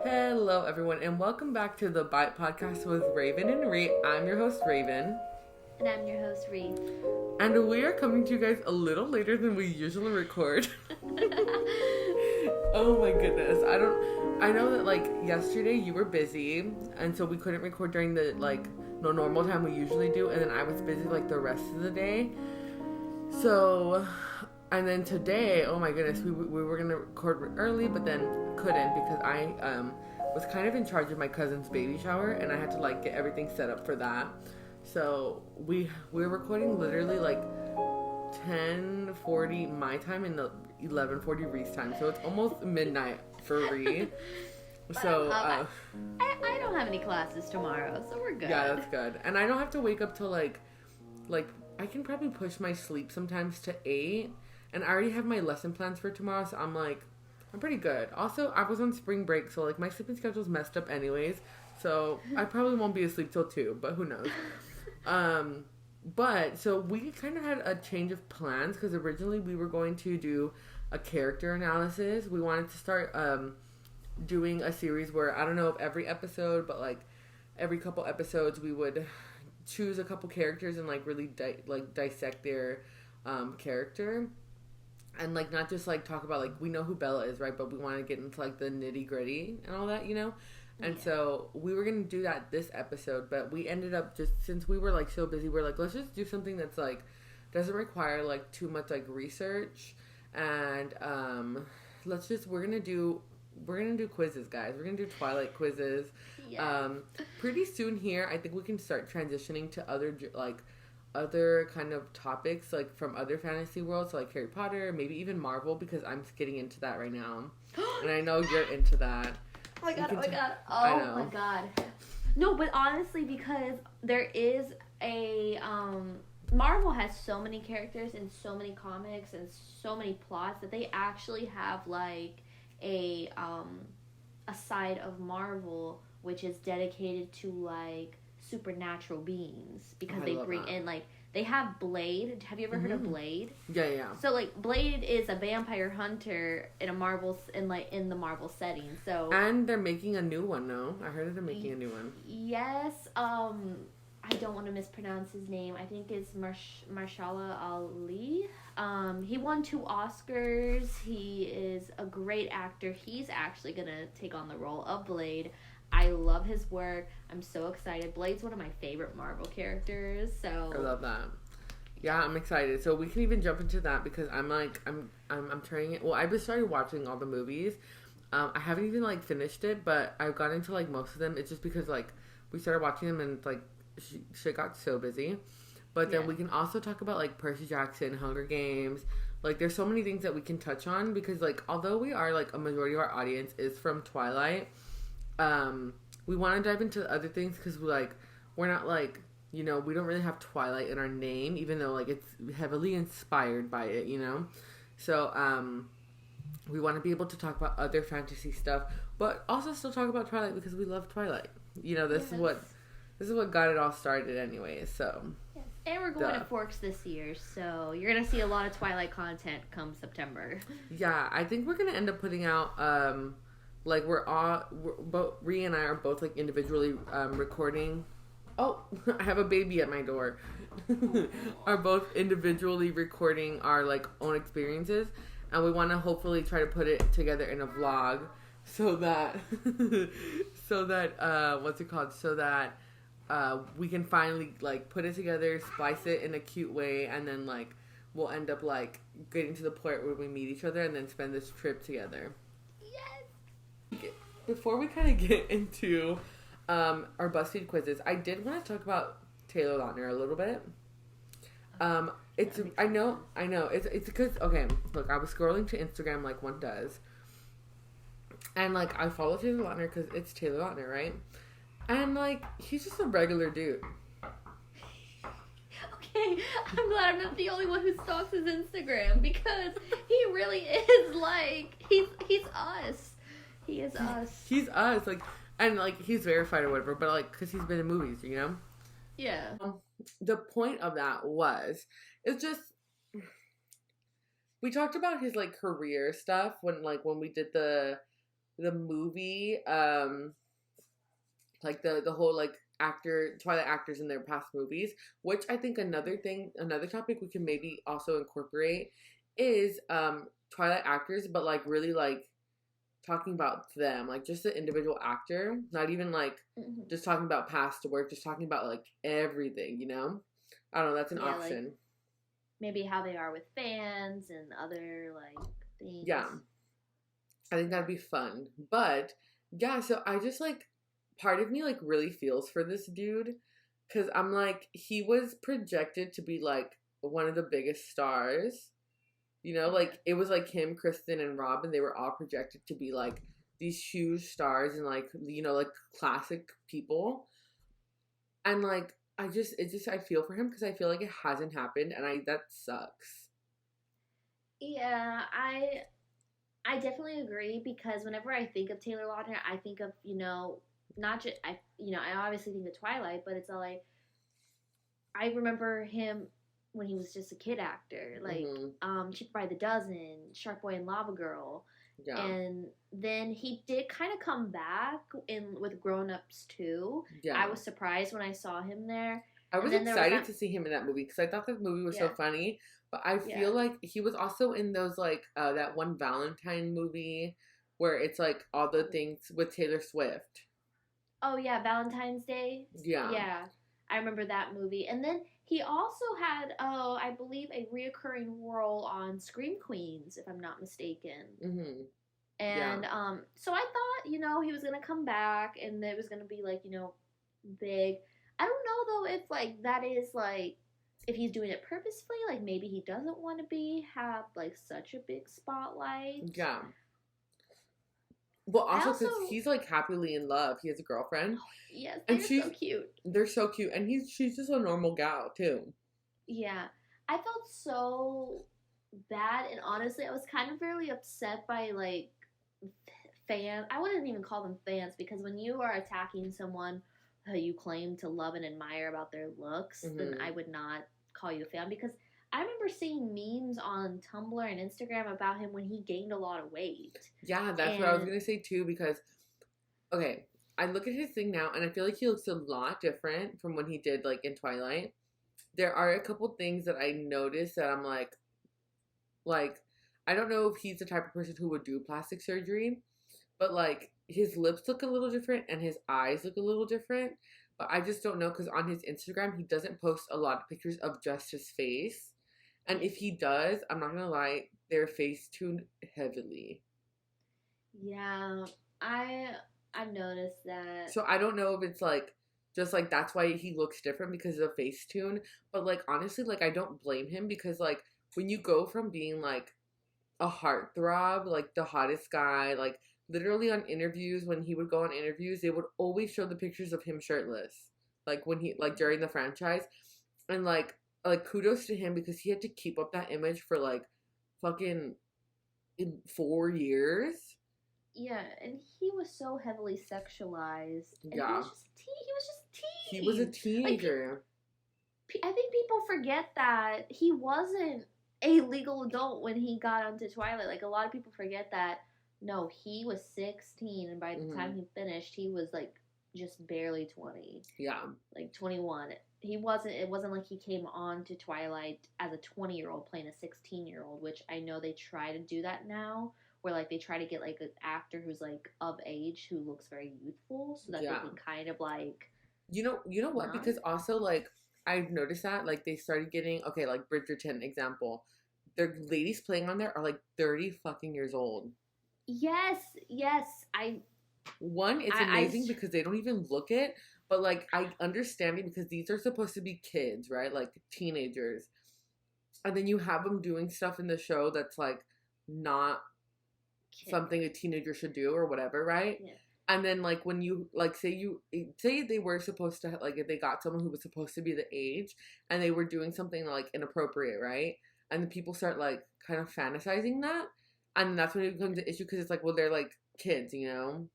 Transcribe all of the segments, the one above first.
Hello, everyone, and welcome back to the Bite Podcast with Raven and Rhe. I'm your host, Raven. And I'm your host, Rhe. And we are coming to you guys a little later than we usually record. Oh my goodness. I know that, yesterday you were busy, and so we couldn't record during the, normal time we usually do, and then I was busy, the rest of the day. So, and then today, oh my goodness, we were going to record early, but then couldn't because I was kind of in charge of my cousin's baby shower, and I had to get everything set up for that. So we were recording literally 10:40 my time and 11:40 Rhe's time. So it's almost midnight for Rhe. So I don't have any classes tomorrow, so we're good. Yeah, that's good. And I don't have to wake up till like I can probably push my sleep sometimes to 8. And I already have my lesson plans for tomorrow, so I'm pretty good. Also, I was on spring break, so my sleeping schedule's messed up anyways. So I probably won't be asleep till 2, but who knows. But so we kind of had a change of plans because originally we were going to do a character analysis. We wanted to start doing a series where I don't know if every episode, but every couple episodes we would choose a couple characters and really dissect their character. And not just talk about we know who Bella is, right? But we want to get into the nitty gritty and all that, And so we were gonna do that this episode, but we ended up just since we were so busy, we're let's just do something that's doesn't require too much research, and we're gonna do quizzes, guys. We're gonna do Twilight quizzes. Yes. Pretty soon here, I think we can start transitioning to other kind of topics from other fantasy worlds, so Harry Potter, maybe even Marvel, because I'm getting into that right now, and I know you're into that. Oh my god. No, but honestly, because there is a Marvel has so many characters and so many comics and so many plots that they actually have a side of Marvel which is dedicated to supernatural beings, because they bring in they have Blade. Have you ever heard of Blade? Yeah. So Blade is a vampire hunter in a Marvel in the Marvel setting. So and they're making a new one. No, I heard that they're making a new one. Yes. I don't want to mispronounce his name. I think it's Marshala Ali. He won 2 Oscars. He is a great actor. He's actually gonna take on the role of Blade. I love his work. I'm so excited. Blade's one of my favorite Marvel characters. So I love that. Yeah, I'm excited. So we can even jump into that because I'm trying it. Well, I've just started watching all the movies. I haven't even finished it, but I've got into most of them. It's just because we started watching them and shit got so busy. But then we can also talk about Percy Jackson, Hunger Games. There's so many things that we can touch on because although we are a majority of our audience is from Twilight. We want to dive into other things because we're not we don't really have Twilight in our name, even though it's heavily inspired by it, So we want to be able to talk about other fantasy stuff, but also still talk about Twilight because we love Twilight. This is what got it all started, anyway. So. Yes. And we're going to Forks this year, so you're gonna see a lot of Twilight content come September. Yeah, I think we're gonna end up putting out. Rhe and I are both individually recording. Oh, I have a baby at my door. Are both individually recording our own experiences, and we want to hopefully try to put it together in a vlog, so that what's it called? So that we can finally put it together, splice it in a cute way, and then we'll end up getting to the point where we meet each other and then spend this trip together. Before we kind of get into our BuzzFeed quizzes, I did want to talk about Taylor Lautner a little bit. I know. It's because, okay, look, I was scrolling to Instagram like one does, and I follow Taylor Lautner because it's Taylor Lautner, right? And he's just a regular dude. Okay, I'm glad I'm not the only one who stalks his Instagram, because he really is he's us. He is us. He's us, and he's verified or whatever, but because he's been in movies, Yeah. The point of that it's just we talked about his career stuff when we did the the movie, like the whole like Twilight actors in their past movies, which I think another topic we can maybe also incorporate is Twilight actors, but like really like talking about them, like just the individual actor, not even like just talking about past work, just talking about like everything, you know? I don't know, that's an option. Like maybe how they are with fans and other like things. Yeah. I think that'd be fun. But yeah, so I just like part of me like really feels for this dude because I'm like, he was projected to be like one of the biggest stars, you know, like it was like him, Kristen, and Robin. They were all projected to be like these huge stars and like, you know, like classic people. And like I feel for him because I feel like it hasn't happened, and that sucks. Yeah, I definitely agree because whenever I think of Taylor Lautner, I think of, you know, not just I obviously think of Twilight, but it's all like I remember him when he was just a kid actor, like Cheaper by the Dozen, Shark Boy and Lava Girl. Yeah. And then he did kind of come back with Grown Ups too. Yeah. I was surprised when I saw him there. I was excited to see him in that movie because I thought that movie was so funny. But I feel like he was also in those like that one Valentine movie where it's like all the things with Taylor Swift. Oh yeah, Valentine's Day. Yeah. Yeah. I remember that movie. And then he also had, I believe, a reoccurring role on Scream Queens, if I'm not mistaken. Mm-hmm. And so I thought, you know, he was going to come back and it was going to be like, you know, big. I don't know, though, if, like, that is, like, if he's doing it purposefully. Like, maybe he doesn't want to have, like, such a big spotlight. Yeah. Well, also because he's like happily in love. He has a girlfriend. Oh, yes, they're so cute. They're so cute, and she's just a normal gal too. Yeah, I felt so bad, and honestly, I was kind of really upset by like fans. I wouldn't even call them fans because when you are attacking someone who you claim to love and admire about their looks, then I would not call you a fan because I remember seeing memes on Tumblr and Instagram about him when he gained a lot of weight. Yeah, that's what I was going to say too because, okay, I look at his thing now and I feel like he looks a lot different from when he did like in Twilight. There are a couple things that I noticed that I'm like, I don't know if he's the type of person who would do plastic surgery, but like his lips look a little different and his eyes look a little different. But I just don't know because on his Instagram, he doesn't post a lot of pictures of just his face. And if he does, I'm not going to lie, they're face-tuned heavily. Yeah, I've noticed that. So I don't know if it's like, just like that's why he looks different because of the Facetune. But like, honestly, like I don't blame him because like when you go from being like a heartthrob, like the hottest guy, like literally on interviews, when he would go on interviews, they would always show the pictures of him shirtless. Like when he, like during the franchise. And like kudos to him because he had to keep up that image for like fucking 4 years. Yeah, and he was so heavily sexualized. And yeah. He was just teen. He was a teenager. Like, I think people forget that he wasn't a legal adult when he got onto Twilight. Like, a lot of people forget that. No, he was 16, and by the time he finished, he was like just barely 20. Yeah. Like 21. It wasn't like he came on to Twilight as a 20-year-old playing a 16-year-old, which I know they try to do that now, where like they try to get like an actor who's like of age who looks very youthful so that they can kind of like you know what? Because also like I've noticed that like they started getting like Bridgerton example. Their ladies playing on there are like 30 fucking years old. Yes. It's amazing because they don't even look it. But, like, I understand it because these are supposed to be kids, right? Like, teenagers. And then you have them doing stuff in the show that's, like, not something a teenager should do or whatever, right? Yeah. And then, like, when you, like, say they were supposed to, like, if they got someone who was supposed to be the age and they were doing something, like, inappropriate, right? And the people start, like, kind of fantasizing that. And that's when it becomes an issue because it's like, well, they're, like, kids, you know?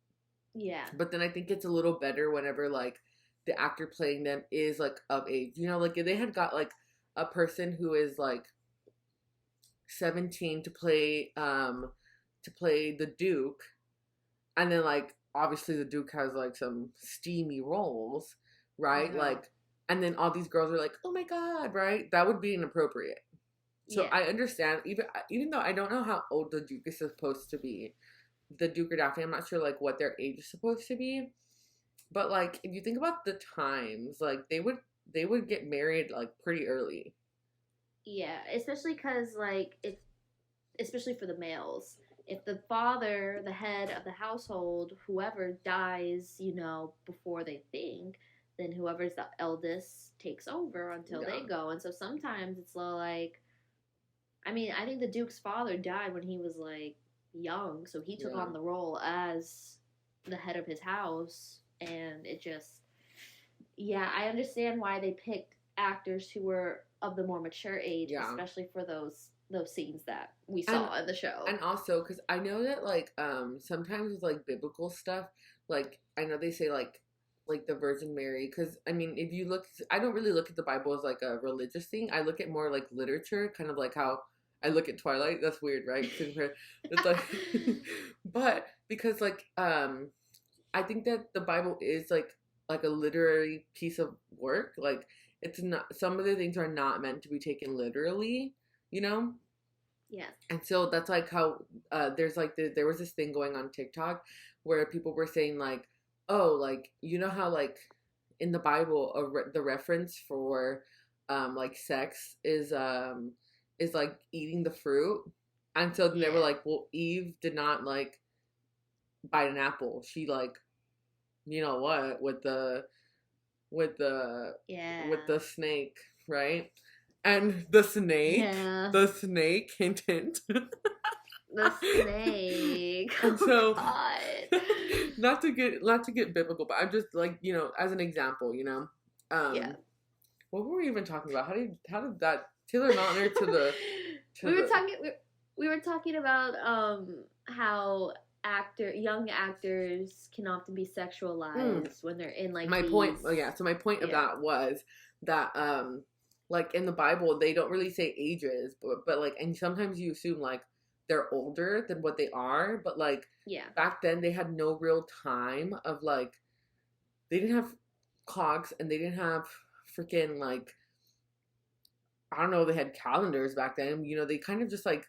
Yeah. But then I think it's a little better whenever, like, the actor playing them is, like, of age. You know, like, if they had got, like, a person who is, like, 17 to play the Duke, and then like obviously the Duke has like some steamy roles, right? Like, and then all these girls are like, oh my god, right? That would be inappropriate. So I understand, even though I don't know how old the Duke is supposed to be, the Duke or Daphne, I'm not sure like what their age is supposed to be, but like if you think about the times, like they would get married like pretty early. Yeah, especially because like especially for the males, if the father, the head of the household, whoever dies, before they think, then whoever's the eldest takes over until they go. And so sometimes it's like, I mean, I think the Duke's father died when he was like young, so he took on the role as the head of his house, and it just, I understand why they picked actors who were of the more mature age, especially for those scenes that we saw in the show. And also, because I know that, like, sometimes with, like, biblical stuff, like, I know they say, like the Virgin Mary, because, I mean, if you look, I don't really look at the Bible as, like, a religious thing. I look at more, like, literature, kind of like how I look at Twilight. That's weird, right? It's like, but, because, like, I think that the Bible is, like a literary piece of work. Like, it's not, some of the things are not meant to be taken literally, Yeah. And so that's like how there's like there was this thing going on TikTok where people were saying like, oh, like, how like in the Bible the reference for like sex is like eating the fruit, and so they were like, well, Eve did not like bite an apple. She like, you know what, with the snake, right? And the snake, hint, hint. The snake. And so, not to get biblical, but I'm just like, as an example, What were we even talking about? How did that Taylor Lautner to the? We were talking about how young actors can often be sexualized when they're in like my point. Oh yeah, so my point of that was that like in the Bible they don't really say ages, but like, and sometimes you assume like they're older than what they are, but like back then they had no real time of like, they didn't have clocks and they didn't have freaking like, I don't know, they had calendars back then, they kind of just like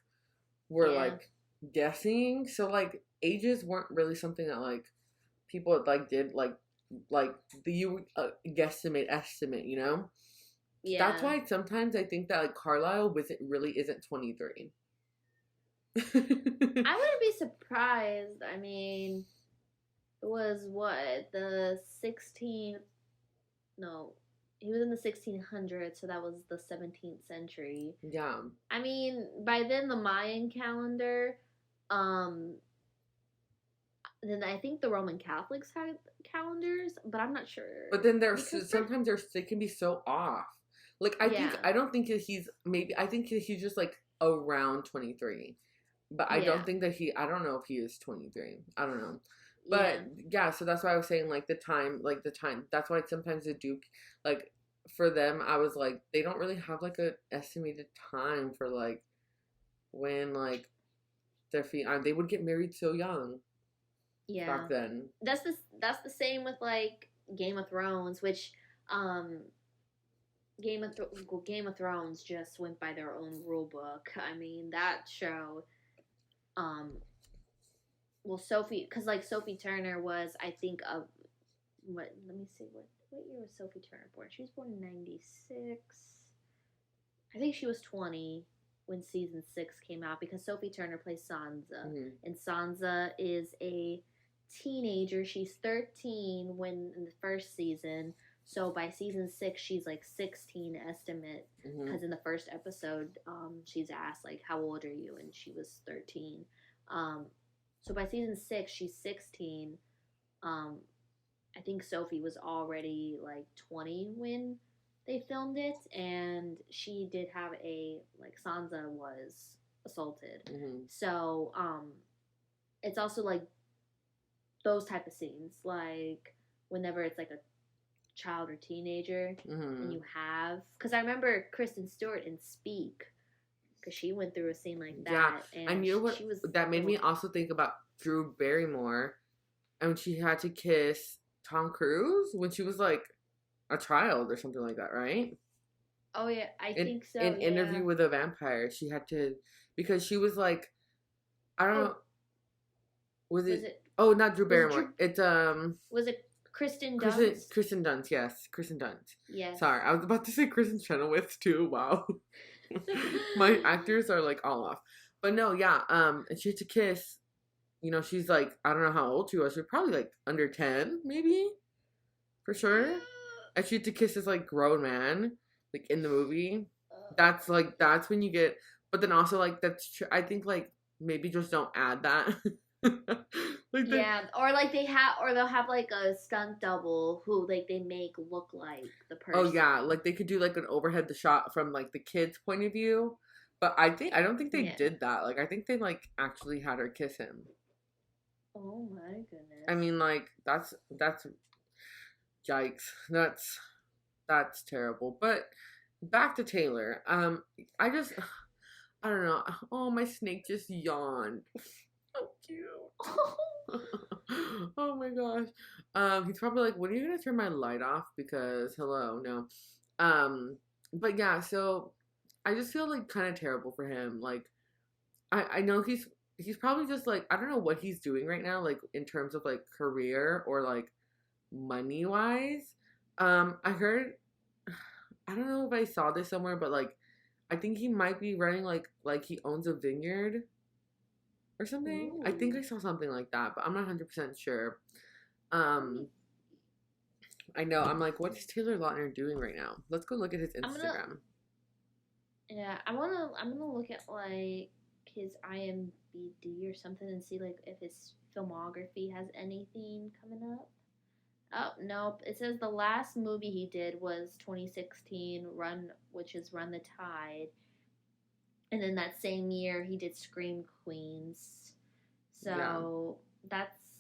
were like guessing, so like ages weren't really something that like people like did like the guesstimate estimate, Yeah. That's why sometimes I think that like Carlisle really isn't 23. I wouldn't be surprised. I mean, it was what, the 16th? No, he was in the 1600s, so that was the 17th century. Yeah. I mean, by then the Mayan calendar, then I think the Roman Catholics had calendars, but I'm not sure. But then sometimes they can be so off. Like, I don't think that I think he's just like around 23. But I don't think that I don't know if he is 23. I don't know. But so that's why I was saying like the time, that's why sometimes the Duke, like for them, I was like, they don't really have like an estimated time for like when like they would get married so young. Yeah. Back then. That's the same with like Game of Thrones, which Game of Thrones just went by their own rule book. I mean, that show, well, Sophie Turner was, I think, let me see, what year was Sophie Turner born? She was born in 96. I think she was 20 when season 6 came out, because Sophie Turner plays Sansa, and Sansa is a teenager. She's 13 in the first season. So by season 6, she's like 16 estimate, because in the first episode, she's asked like, "How old are you?" and she was 13. So by season 6, she's 16. I think Sophie was already like 20 when they filmed it, and she did have Sansa was assaulted. So it's also like those type of scenes, like whenever it's like a child or teenager, and you have, because I remember Kristen Stewart in Speak, because she went through a scene like that. Yeah, and you know what? That made me also think about Drew Barrymore and she had to kiss Tom Cruise when she was like a child or something like that, right? Oh yeah, I think so. In Yeah. Interview with a Vampire, she had to, because she was like, I don't know, was it? Oh, not Drew Barrymore. It's Was it Kristen Dunst? Kristen Dunst, yes, Kristen Dunst. Yes. Sorry, I was about to say Kristen Chenoweth too. Wow, my actors are like all off. But no, yeah. And she had to kiss. You know, she's like, I don't know how old she was. She was probably like under 10, maybe, for sure. And she had to kiss this like grown man, like in the movie. That's when you get. But then also like that's true. I think like maybe just don't add that. Like yeah, or like they'll have like a stunt double who like they make look like the person. Oh yeah, like they could do like an overhead the shot from like the kid's point of view. But I don't think they did that. Like I think they like actually had her kiss him. Oh my goodness. I mean, like that's yikes. That's terrible. But back to Taylor. I don't know. Oh, my snake just yawned. So cute. Oh my gosh. He's probably like, when are you gonna turn my light off? Because hello, no. But yeah, so I just feel like kind of terrible for him. Like I know he's probably just like, I don't know what he's doing right now, like in terms of like career or like money wise. I heard, I don't know if I saw this somewhere, but like I think he might be running like he owns a vineyard or something. Ooh. I think I saw something like that, but I'm not 100% sure. I know. I'm like, what is Taylor Lautner doing right now? Let's go look at his Instagram. I'm gonna look at like his IMDb or something and see like if his filmography has anything coming up. Oh nope! It says the last movie he did was 2016 which is Run the Tide, and then that same year he did Scream Queens. So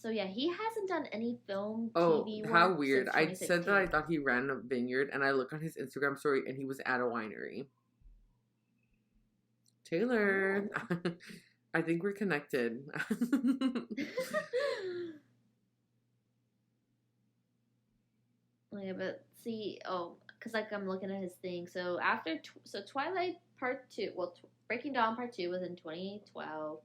yeah, he hasn't done any film, TV work. Oh, how weird! I said that I thought he ran a vineyard, and I look on his Instagram story, and he was at a winery. Taylor, oh. I think we're connected. Yeah, but see, because like I'm looking at his thing. So Twilight Part 2, Breaking Dawn Part 2 was in 2012.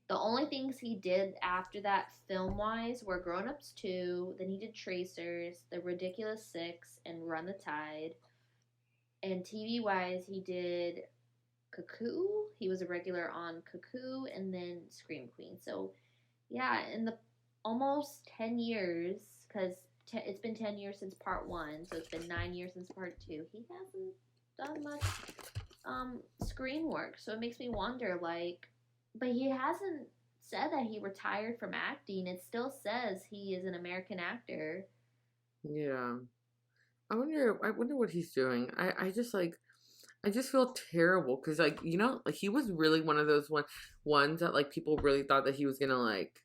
The only things he did after that film-wise were Grown Ups 2, then he did Tracers, The Ridiculous Six, and Run the Tide. And TV-wise, he did Cuckoo. He was a regular on Cuckoo, and then Scream Queen. So, yeah, in the almost 10 years, because it's been 10 years since Part 1, so it's been 9 years since Part 2, he hasn't done much screen work. So it makes me wonder, like, but he hasn't said that he retired from acting. It still says he is an American actor. Yeah. I wonder what he's doing. I just feel terrible because, like, you know, like he was really one of those ones that like people really thought that he was gonna like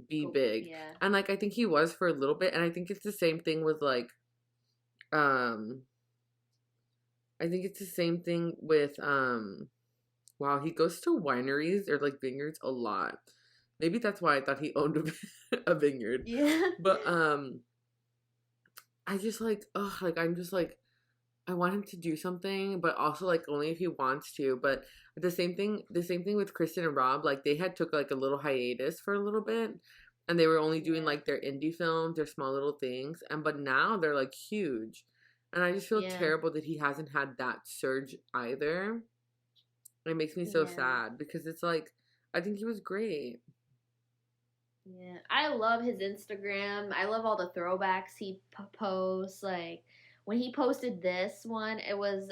be big. Yeah. And like I think he was for a little bit, and I think it's the same thing with like I think it's the same thing with wow, he goes to wineries or like vineyards a lot. Maybe that's why I thought he owned a vineyard. Yeah. But I just like, I'm just like, I want him to do something, but also like only if he wants to. But the same thing with Kristen and Rob, like they had took like a little hiatus for a little bit, and they were only doing like their indie films, their small little things, but now they're like huge, and I just feel terrible that he hasn't had that surge either. It makes me so sad because it's like I think he was great. Yeah, I love his Instagram. I love all the throwbacks he posts. Like when he posted this one, it was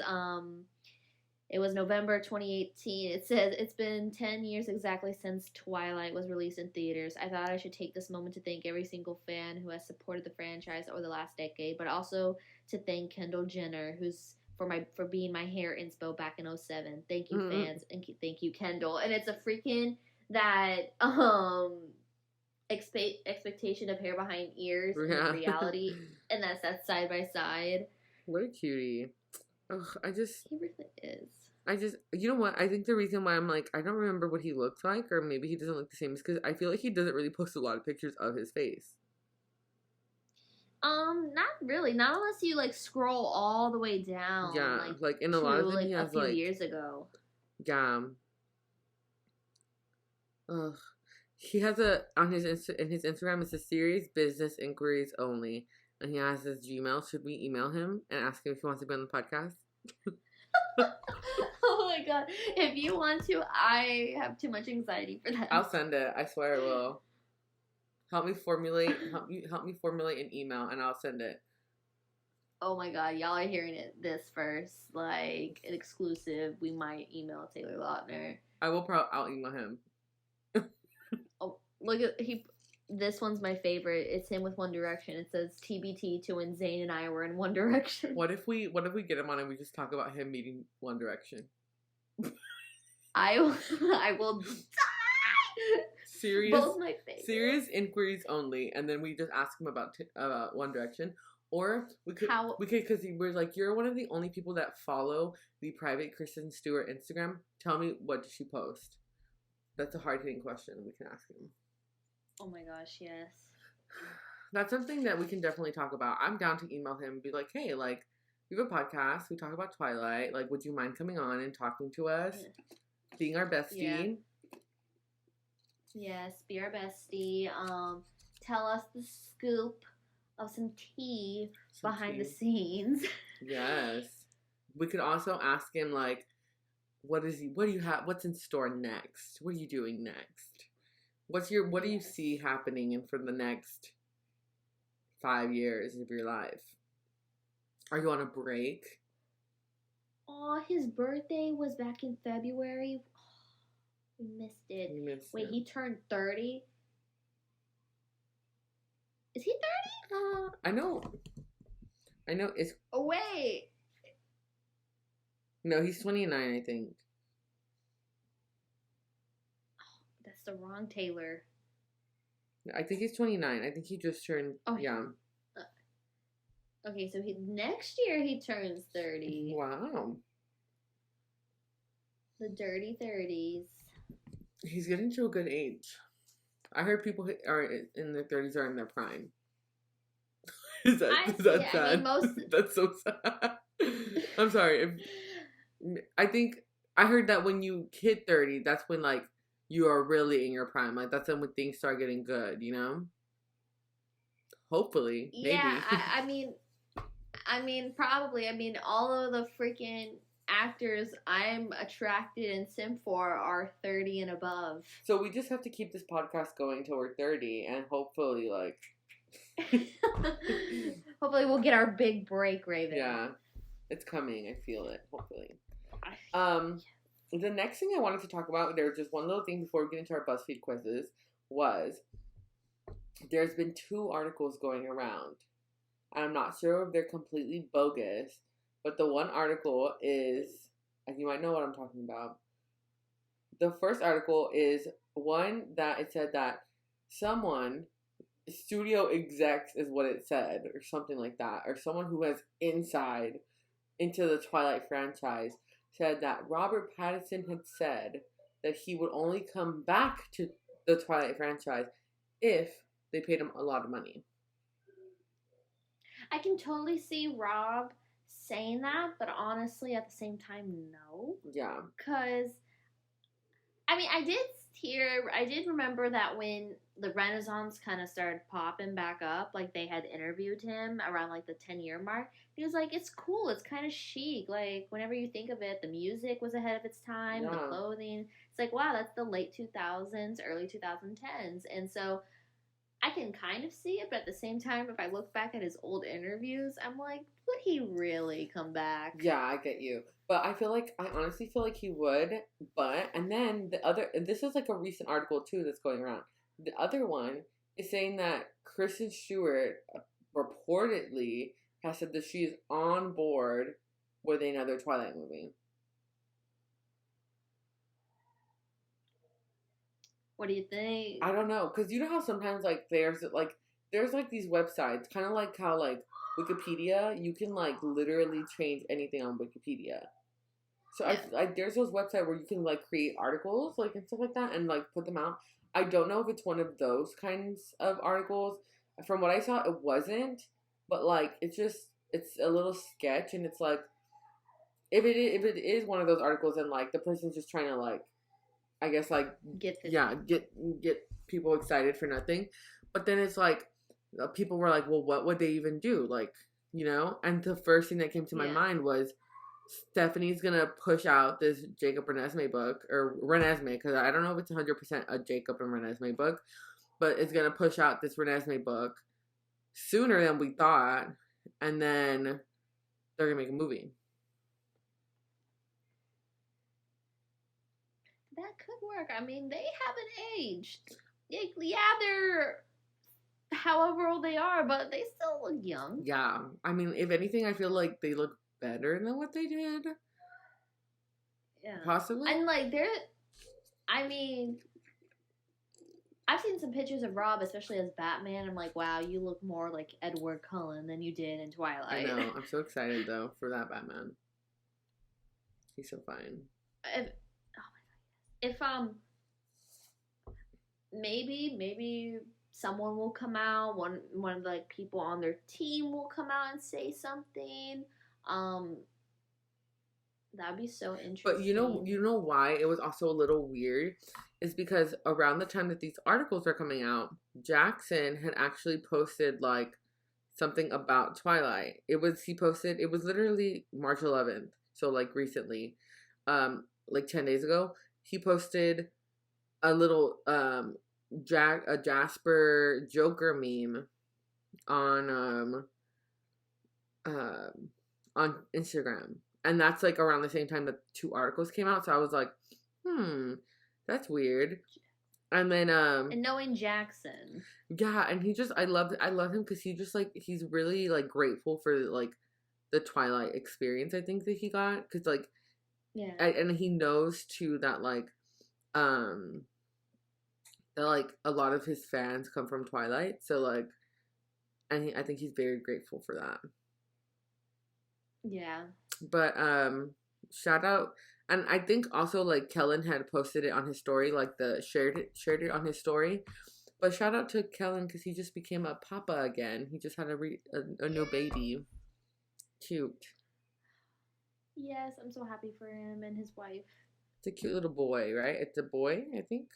November 2018. It says, "It's been 10 years exactly since Twilight was released in theaters. I thought I should take this moment to thank every single fan who has supported the franchise over the last decade, but also to thank Kendall Jenner, who's for being my hair inspo back in 2007. Thank you, fans, and thank you, Kendall." And it's a freaking that expectation of hair behind ears and reality, and that's side by side. What a cutie. Ugh, he really is. I just, you know what? I think the reason why I'm like, I don't remember what he looks like, or maybe he doesn't look the same, is because I feel like he doesn't really post a lot of pictures of his face. Not really. Not unless you like scroll all the way down. Yeah, like in a lot of them, like he has a few like years ago. Yeah. Ugh. He has in his Instagram. It's a serious business inquiries only, and he has his Gmail. Should we email him and ask him if he wants to be on the podcast? Oh my god! If you want to, I have too much anxiety for that. I'll send it. I swear I will. Help me formulate an email, and I'll send it. Oh my god, y'all are hearing this first, like an exclusive. We might email Taylor Lautner. I'll email him. Oh, look at this one's my favorite. It's him with One Direction. It says TBT to when Zayn and I were in One Direction. What if we get him on and we just talk about him meeting One Direction? I will die. Serious, both my favorites. Serious inquiries only, and then we just ask him about One Direction. Or we could because we're like, you're one of the only people that follow the private Kristen Stewart Instagram. Tell me, what did she post? That's a hard-hitting question we can ask him. Oh my gosh, yes. That's something that we can definitely talk about. I'm down to email him and be like, hey, like, we have a podcast. We talk about Twilight. Like, would you mind coming on and talking to us? Being our bestie. Yeah. Yes, be our bestie. Tell us the scoop of some tea behind the scenes. Yes. We could also ask him, like, what do you have? What's in store next? What are you doing next? What do you see happening for the next 5 years of your life? Are you on a break? Oh, his birthday was back in February. Oh, we missed it. Wait, he turned 30? Is he 30? I know. It's... Oh, wait. No, he's 29, I think. Oh, that's the wrong Taylor. I think he's 29. I think he just turned... Oh, yeah. Okay, so next year he turns 30. Wow. The dirty 30s. He's getting to a good age. I heard people are in their 30s are in their prime. Is that sad? I mean, that's so sad. I'm sorry. I think I heard that when you hit 30, that's when, like, you are really in your prime. Like, that's when things start getting good, you know? Hopefully. Yeah, maybe. I mean, probably. I mean, all of the freaking actors I'm attracted and simp for are 30 and above. So we just have to keep this podcast going till we're 30, and hopefully, like... hopefully we'll get our big break, Raven. Yeah. It's coming. I feel it. Hopefully. The next thing I wanted to talk about, there was just one little thing before we get into our BuzzFeed quizzes, was there's been 2 articles going around. And I'm not sure if they're completely bogus, but the one article is, and you might know what I'm talking about. The first article is one that it said that someone, studio execs is what it said, or something like that, or someone who has insight into the Twilight franchise, said that Robert Pattinson had said that he would only come back to the Twilight franchise if they paid him a lot of money. I can totally see Rob saying that, but honestly, at the same time, no. Yeah. Because, I mean, I did remember that when the Renaissance kind of started popping back up, like, they had interviewed him around, like, the 10-year mark. He was like, it's cool, it's kind of chic. Like, whenever you think of it, the music was ahead of its time, the clothing. It's like, wow, that's the late 2000s, early 2010s. And so I can kind of see it, but at the same time, if I look back at his old interviews, I'm like, would he really come back? Yeah, I get you. But I honestly feel like he would. But, and then this is like a recent article too that's going around. The other one is saying that Kristen Stewart reportedly has said that she is on board with another Twilight movie. What do you think? I don't know, because you know how sometimes, like, there's these websites, kind of like how, like, Wikipedia, you can, like, literally change anything on Wikipedia. So there's those websites where you can like create articles like and stuff like that and like put them out. I don't know if it's one of those kinds of articles. From what I saw, it wasn't. But like it's a little sketch and it's like if it is one of those articles and like the person's just trying to like I guess like get people excited for nothing. But then it's like people were like, well, what would they even do? Like, you know? And the first thing that came to my mind was Stephanie's gonna push out this Jacob Renesmee book, or Renesmee, because I don't know if it's 100% a Jacob and Renesmee book, but it's gonna push out this Renesmee book sooner than we thought, and then they're gonna make a movie. That could work. I mean, they haven't aged. Yeah, they're however old they are, but they still look young. Yeah, I mean, if anything, I feel like they look better than what they did. Yeah. Possibly. And like I mean, I've seen some pictures of Rob, especially as Batman. I'm like, wow, you look more like Edward Cullen than you did in Twilight. I know. I'm so excited though for that Batman. He's so fine. If maybe someone will come out, one of the like people on their team will come out and say something. That'd be so interesting. But you know why it was also a little weird is because around the time that these articles were coming out, Jackson had actually posted like something about Twilight. It was literally March 11th, so like recently, like 10 days ago. He posted a little Jasper Joker meme on Instagram. And that's like around the same time that 2 articles came out. So I was like, that's weird. And then and knowing Jackson. Yeah, and I love him because he just like he's really like grateful for like the Twilight experience I think that he got. Cause like and he knows too that like that like a lot of his fans come from Twilight. So like I think he's very grateful for that. Yeah. But shout out, and I think also like Kellen had posted it on his story, like shared it on his story. But shout out to Kellen because he just became a papa again. He just had a new baby. Cute. Yes, I'm so happy for him and his wife. It's a cute little boy, right? It's a boy, I think.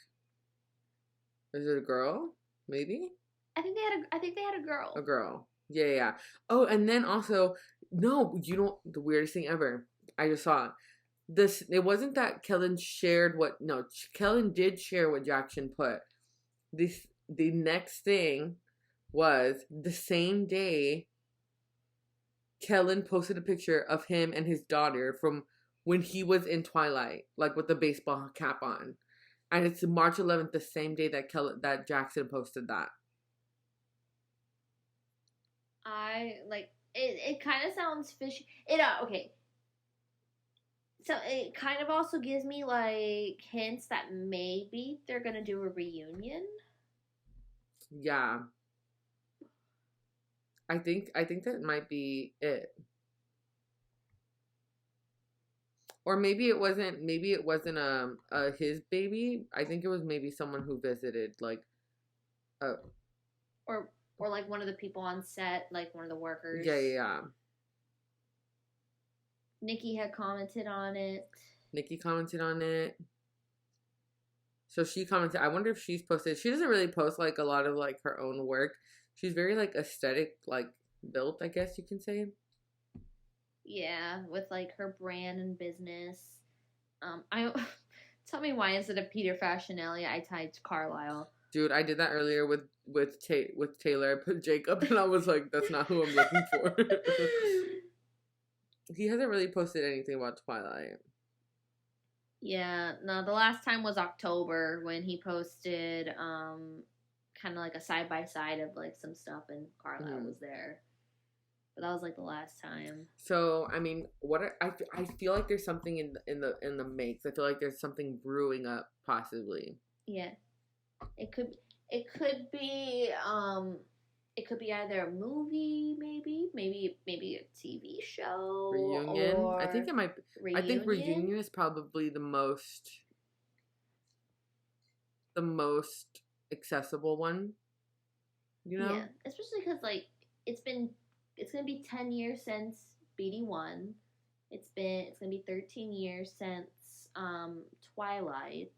Is it a girl? Maybe. I think they had a girl. A girl. Yeah. Oh, and then also, no, you know, the weirdest thing ever. I just saw this. It wasn't that Kellen shared Kellen did share what Jackson put. The next thing was the same day Kellen posted a picture of him and his daughter from when he was in Twilight, like with the baseball cap on. And it's March 11th, the same day that Jackson posted that. I like it kind of sounds fishy. Okay. So it kind of also gives me like hints that maybe they're gonna do a reunion. Yeah. I think that might be it. Or maybe it wasn't his baby. I think it was maybe someone who visited like or like one of the people on set, like one of the workers. Yeah. Nikki had commented on it. So she commented. I wonder if she's posted. She doesn't really post like a lot of like her own work. She's very like aesthetic, like built, I guess you can say. Yeah, with like her brand and business. Tell me why instead of Peter Facinelli, I typed Carlisle. Dude, I did that earlier with Taylor. I put Jacob, and I was like, that's not who I'm looking for. He hasn't really posted anything about Twilight. Yeah, no, the last time was October when he posted kind of like a side by side of like some stuff, and Carlisle was there. But that was like the last time. So I mean, I feel like there's something in the makes. I feel like there's something brewing up, possibly. Yeah, it could be it could be either a movie, maybe a TV show, Reunion. or I think it might. Reunion. I think Reunion is probably the most accessible one. You know. Yeah, especially because like it's gonna be 10 years since BD1. It's gonna be 13 years since Twilight.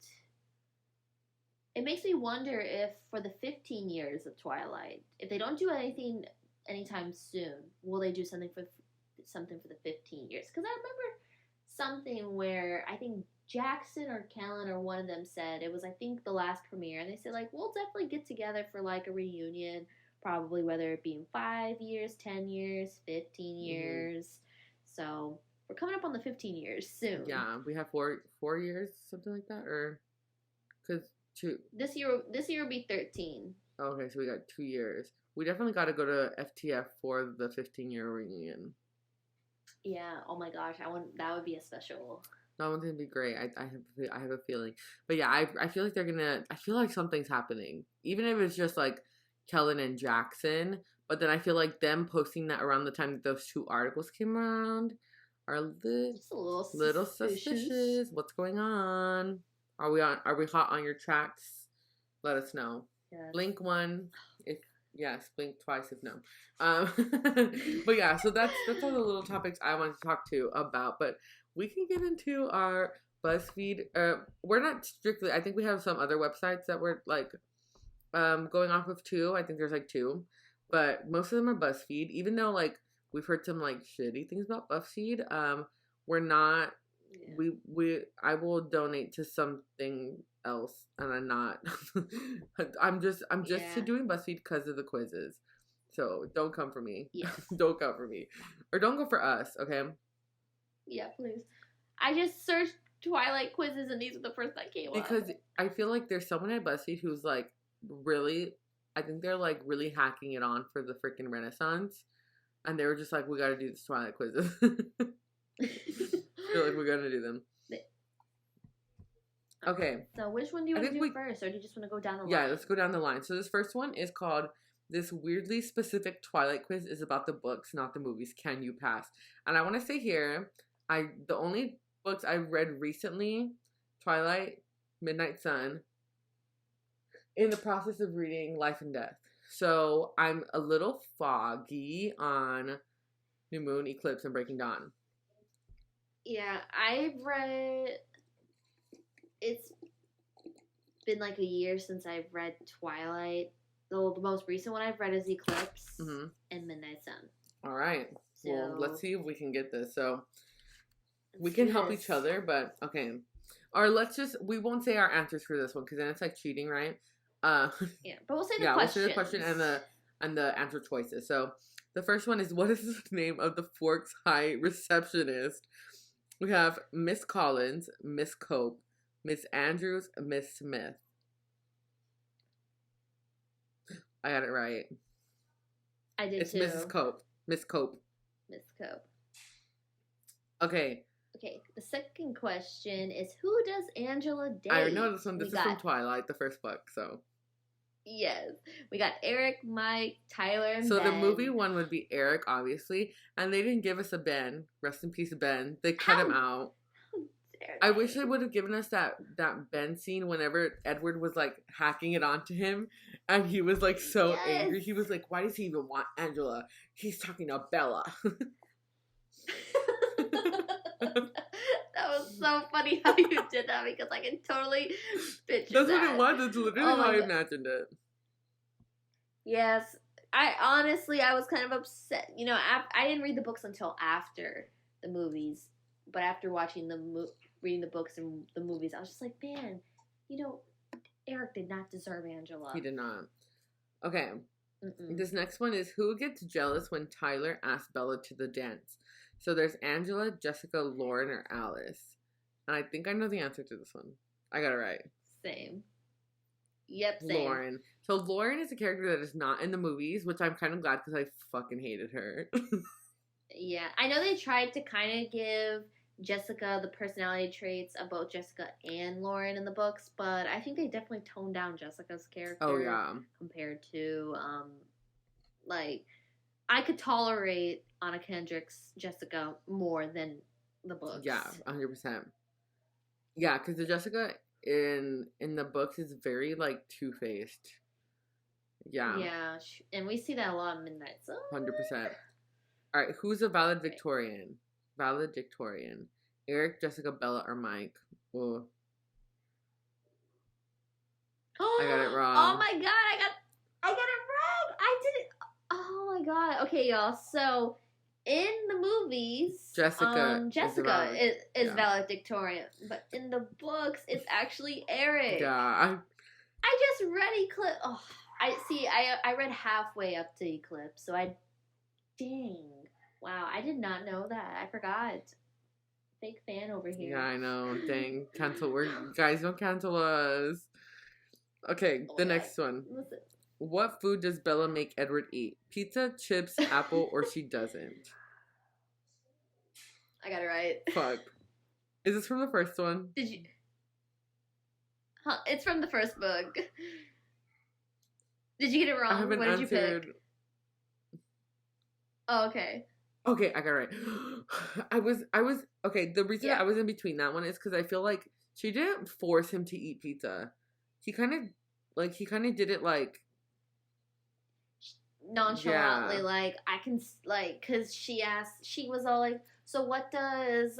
It makes me wonder if for the 15 years of Twilight, if they don't do anything anytime soon, will they do something for the 15 years? Because I remember something where I think Jackson or Kellen or one of them said it was, I think, the last premiere, and they said like we'll definitely get together for like a reunion, probably whether it be in 5 years, 10 years, 15 years. So we're coming up on the 15 years soon. Yeah, we have 4 years, something like that, or because. 2. This year will be 13. Okay, so we got 2 years. We definitely got to go to FTF for the 15-year reunion. Yeah. Oh my gosh, that would be a special. That one's gonna be great. I have a feeling, but yeah, I feel like they're gonna. I feel like something's happening, even if it's just like Kellen and Jackson. But then I feel like them posting that around the time that those 2 articles came around are just a little suspicious. What's going on? Are we hot on your tracks? Let us know. Yes. Blink 1 if yes, blink twice if no. But yeah, so that's all the little topics I wanted to talk to about. But we can get into our BuzzFeed. We're not strictly. I think we have some other websites that we're like going off of too. I think there's like 2, but most of them are BuzzFeed. Even though like we've heard some like shitty things about BuzzFeed, we're not. Yeah. I will donate to something else, and I'm not. I'm just doing BuzzFeed because of the quizzes. So don't come for me. Yeah. Don't come for me, or don't go for us. Okay. Yeah, please. I just searched Twilight quizzes, and these are the first that came up. Because I feel like there's someone at BuzzFeed who's like really. I think they're like really hacking it on for the freaking Renaissance, and they were just like, we got to do this Twilight quizzes. I feel like we're gonna do them. Okay. So which one do you want to do first, or do you just want to go down the line? Yeah, let's go down the line. So this first one is called "This Weirdly Specific Twilight Quiz is about the books, not the movies. Can you pass?" And I want to say here, the only books I've read recently, Twilight, Midnight Sun. In the process of reading Life and Death, so I'm a little foggy on New Moon, Eclipse, and Breaking Dawn. Yeah, I've read. It's been like a year since I've read Twilight. The most recent one I've read is Eclipse and Midnight Sun. All right. So, well, let's see if we can get this. So we can help each other, but okay. Or we won't say our answers for this one because then it's like cheating, right? Yeah, but we'll say the question. We'll say the question and the answer choices. So the first one is, what is the name of the Forks High receptionist? We have Miss Cullens, Miss Cope, Miss Andrews, Miss Smith. I got it right. I did it's too. Mrs. Cope. Miss Cope. Miss Cope. Okay. Okay, the second question is, who does Angela date? I know this one. This is from Twilight, the first book, so. Yes. We got Eric, Mike, Tyler, and Ben. So the movie one would be Eric, obviously. And they didn't give us a Ben. Rest in peace, Ben. They cut him out. I wish they would have given us that Ben scene whenever Edward was like hacking it onto him. And he was like so angry. He was like, why does he even want Angela? He's talking to Bella. That was so funny how you did that because I can totally picture That's what it was. That's literally how I imagined it. Yes. I was kind of upset. You know, I didn't read the books until after the movies. But after watching reading the books and the movies, I was just like, man, you know, Eric did not deserve Angela. He did not. Okay. This next one is, who gets jealous when Tyler asks Bella to the dance? So there's Angela, Jessica, Lauren, or Alice. And I think I know the answer to this one. I got it right. Same. Yep, same. Lauren. So Lauren is a character that is not in the movies, which I'm kind of glad because I fucking hated her. Yeah. I know they tried to kind of give Jessica the personality traits of both Jessica and Lauren in the books, but I think they definitely toned down Jessica's character. Oh, yeah. Compared to Like, I could tolerate Anna Kendrick's Jessica more than the books. Yeah, 100%. Yeah, because the Jessica in the books is very, like, two-faced. Yeah. Yeah, and we see that a lot in Midnight Sun. 100%. All right, who's a valedictorian? Valedictorian. Eric, Jessica, Bella, or Mike? Ooh. I got it wrong. Oh my god, I got it wrong. I did it. Oh my god. Okay, y'all. So in the movies, Jessica is valedictorian, but in the books, it's actually Eric. Yeah. I just read Eclipse. Oh, I read halfway up to Eclipse, so dang. Wow, I did not know that. I forgot. Fake fan over here. Yeah, I know. Dang. Guys, don't cancel us. Okay, the next one. Listen. What food does Bella make Edward eat? Pizza, chips, apple, or she doesn't? I got it right. Fuck. Is this from the first one? Did you? Huh, it's from the first book. Did you get it wrong? I haven't what did answered. You pick? Oh, okay. Okay, I got it right. I was okay. The reason I was in between that one is because I feel like she didn't force him to eat pizza. He kind of did it like nonchalantly, like I can like because she was all like, so what does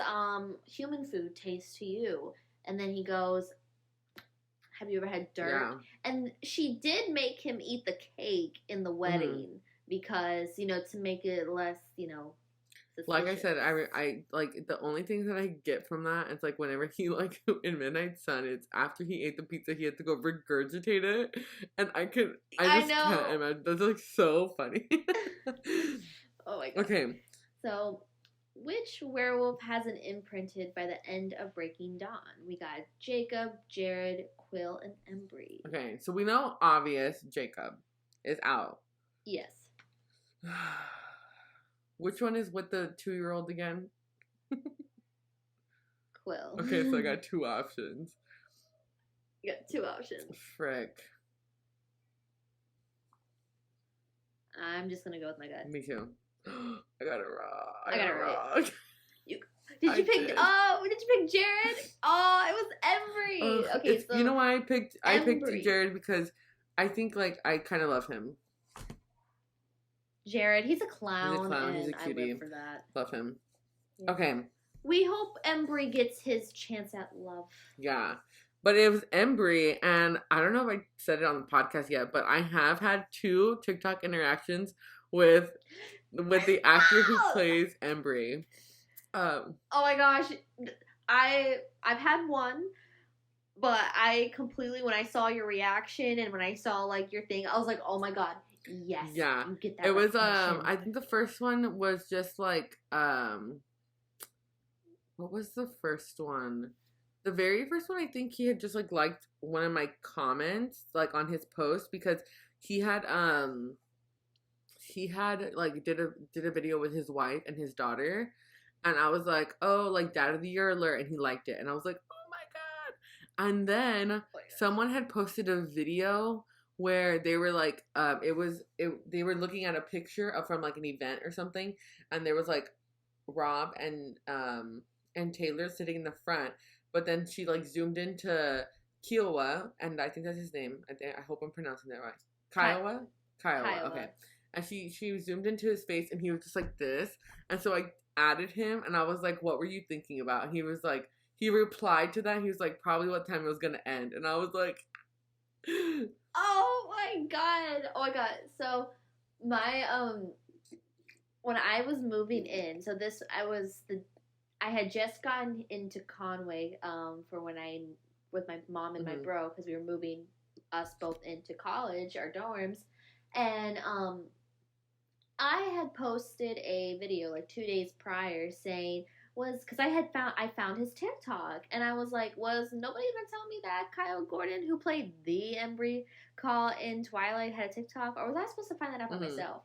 human food taste to you? And then he goes, have you ever had dirt? Yeah. And she did make him eat the cake in the wedding because to make it less suspicious. Like I said, I like the only thing that I get from that, it's like whenever he like in Midnight Sun, it's after he ate the pizza, he had to go regurgitate it, and I just can't imagine. That's like so funny. Oh my god. Okay. So, which werewolf has an imprinted by the end of Breaking Dawn? We got Jacob, Jared, Quill, and Embry. Okay, so we know obvious Jacob is out. Yes. Which one is with the 2-year-old again? Quill. Okay, so I got 2 options. You got 2 options. Frick. I'm just gonna go with my gut. Me too. I got it wrong. I got it wrong. Did you pick Jared? Oh, it was Embry. Okay, so you know why I picked Jared because I think like I kind of love him. Jared, he's a clown. He's a clown. And he's a cutie. I live for that. Love him. Yeah. Okay. We hope Embry gets his chance at love. Yeah. But it was Embry, and I don't know if I said it on the podcast yet, but I have had 2 TikTok interactions with the actor who plays Embry. Oh my gosh. I've had one, but I completely, when I saw your reaction and when I saw like your thing, I was like, oh my god. Yes. Yeah. You get that. It was I think the first one was just like what was the first one? The very first one, I think he had just like liked one of my comments like on his post because he had like did a video with his wife and his daughter, and I was like, oh, like Dad of the Year alert, and he liked it, and I was like, oh my god. And then someone had posted a video where they were like, they were looking at a picture from like an event or something, and there was like Rob and Taylor sitting in the front, but then she like zoomed into Kiowa, and I think that's his name. I hope I'm pronouncing that right. Kiowa. Okay. And she zoomed into his face, and he was just like this, and so I added him, and I was like, "What were you thinking about?" And he was like, he replied to that. He was like, "Probably what time it was gonna end," and I was like. Oh my god. So my when I was moving in, so I had just gotten into Conway for with my mom and my bro, because we were moving us both into college, our dorms, and I had posted a video like 2 days prior saying because I found his TikTok, and I was like, was nobody gonna tell me that Kyle Gordon, who played the Embry Call in Twilight, had a TikTok, or was I supposed to find that out by myself?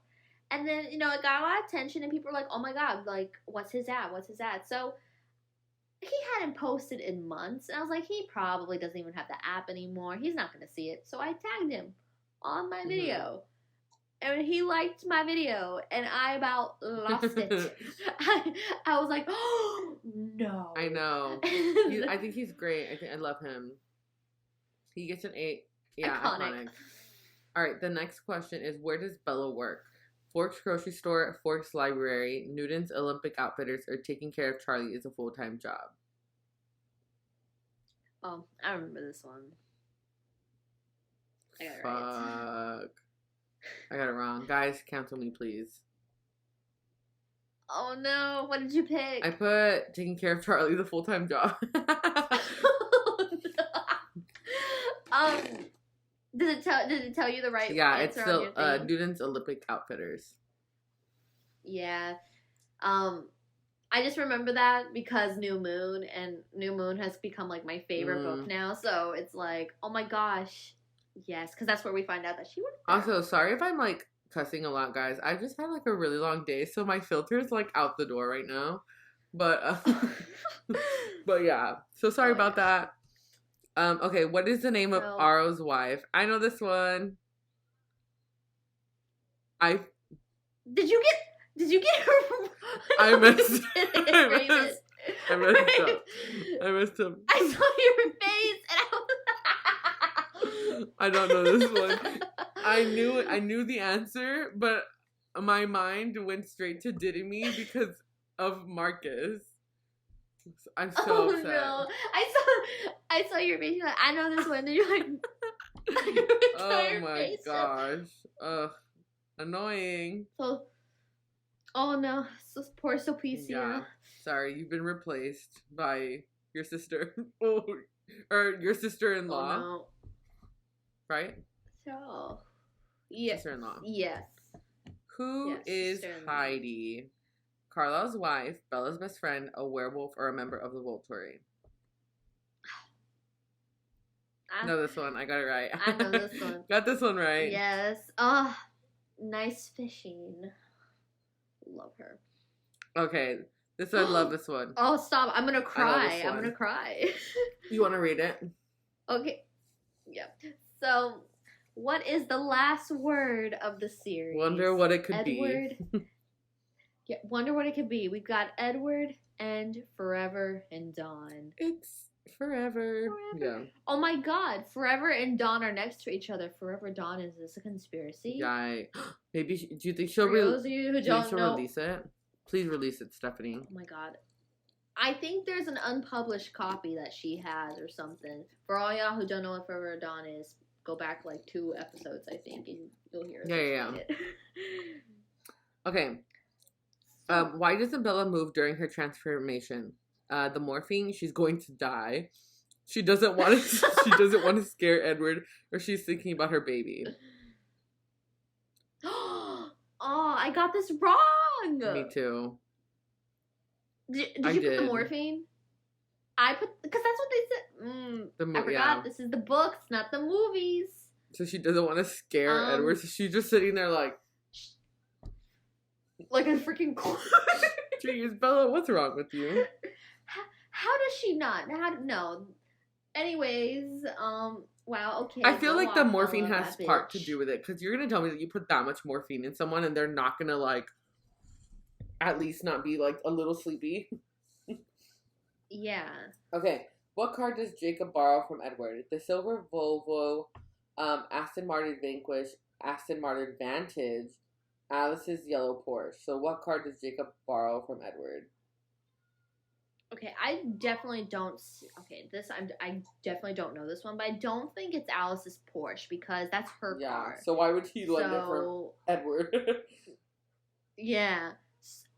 And then it got a lot of attention, and people were like, oh my god, like what's his ad? So he hadn't posted in months, and I was like, he probably doesn't even have the app anymore. He's not gonna see it, so I tagged him on my video. and he liked my video, and I about lost it. I was like, oh, no. I know. I think he's great. I love him. He gets an 8. Yeah, iconic. All right, the next question is, where does Bella work? Forks grocery store, Forks library, Newton's Olympic Outfitters, or taking care of Charlie is a full-time job? Oh, I remember this one. I got it right. Fuck. I got it wrong. Guys, cancel me, please. Oh no, what did you pick? I put taking care of Charlie, the full-time job. Did it tell you the right Yeah, answer? It's still Newton's Olympic Outfitters. Yeah. I just remember that because New Moon, and New Moon has become like my favorite book now, so it's like, oh my gosh. Yes, because that's where we find out that she would. Also, sorry if I'm like cussing a lot, guys. I just had like a really long day, so my filter is like out the door right now. But but yeah. So sorry about that. Okay, what is the name of Aro's wife? I know this one. Did you get her? I messed up. I saw your face, and I don't know this one. I knew the answer, but my mind went straight to Diddy because of Marcus. I'm so upset. No. I saw your face. You're like, I know this one. And you're like, oh my gosh. Ugh. Annoying. So, oh no. So poor Sophia. Yeah. Sorry, you've been replaced by your sister. Or your sister-in-law. Oh no. Right? So, yes. Sister-in-law. Yes. Who is Heidi? Carlisle's wife, Bella's best friend, a werewolf, or a member of the Volturi? I know this one. I got it right. I know this one. Got this one right. Yes. Oh, nice fishing. Love her. Okay. I love this one. Oh, stop. I'm going to cry. I'm going to cry. You want to read it? Okay. Yeah. So, what is the last word of the series? Wonder what it could be. Yeah, wonder what it could be. We've got Edward and Forever and Dawn. It's Forever. Yeah. Oh my god, Forever and Dawn are next to each other. Forever Dawn, is this a conspiracy? Yeah. Maybe, do you think she'll release it? Please release it, Stephanie. Oh my god. I think there's an unpublished copy that she has or something. For all y'all who don't know what Forever and Dawn is, go back like 2 episodes, I think, and you'll hear it. Yeah. Okay. Why doesn't Bella move during her transformation? The morphine. She's going to die. She doesn't want to. She doesn't want to scare Edward, or she's thinking about her baby. Oh, I got this wrong. Me too. Did you put the morphine? I put, because that's what they said. I forgot. Yeah. This is the books, not the movies. So she doesn't want to scare Edward. So she's just sitting there like a freaking Jeez, Bella, what's wrong with you? How does she not? No. Anyways, wow, okay. I feel like the morphine has part to do with it, because you're going to tell me that you put that much morphine in someone and they're not going to, like, at least not be, like, a little sleepy. Yeah. Okay, what car does Jacob borrow from Edward? The silver Volvo, Aston Martin Vanquish, Aston Martin Vantage, Alice's yellow Porsche. So what car does Jacob borrow from Edward? Okay, I definitely don't. Okay, I definitely don't know this one, but I don't think it's Alice's Porsche because that's her car. So why would he lend it from Edward? Yeah,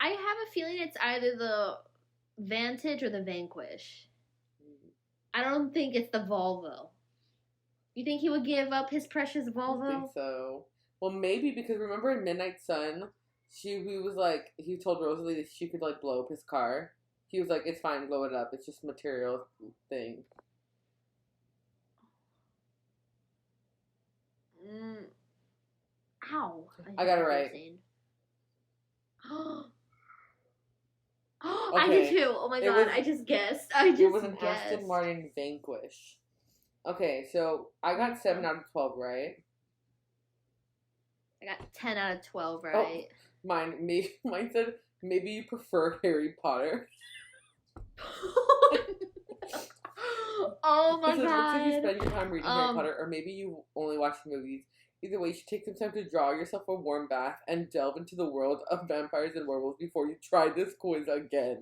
I have a feeling it's either the Vantage or the Vanquish. I don't think it's the Volvo. You think he would give up his precious Volvo? I think so. Well, maybe because remember in Midnight Sun, he told Rosalie that she could like blow up his car. He was like, "It's fine, blow it up. It's just a material thing." Ow! I got it right. Okay. I did too. Oh my god! I just guessed. It was an Aston Martin Vanquish. Okay, so I got 7 out of 12 right. I got 10 out of 12 right. Mine said, maybe you prefer Harry Potter. Oh my god. It looks like you spend your time reading Harry Potter, or maybe you only watch the movies. Either way, you should take some time to draw yourself a warm bath and delve into the world of vampires and werewolves before you try this quiz again.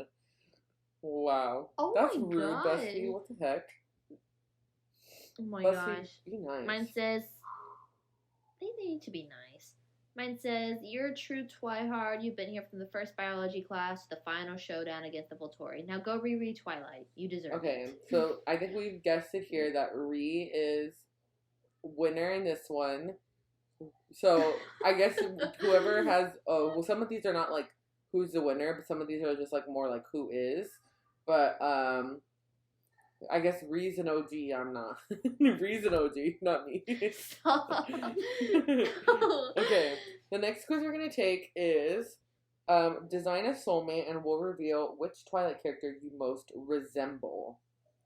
Wow. Oh that's my rude, god. Bestie. What the heck? Oh my Bestie, gosh. be nice. Mine says, they need to be nice. Mine says, you're a true Twihard. You've been here from the first biology class to the final showdown against the Volturi. Now go reread Twilight. You deserve it. Okay, so I think we've guessed it here that Rhe is winner in this one. So I guess whoever has, well, some of these are not like who's the winner, but some of these are just like more like who is. But I guess Rhe's an OG. I'm not. Rhe's an OG, not me. Stop. Okay, the next quiz we're gonna take is design a soulmate, and we'll reveal which Twilight character you most resemble,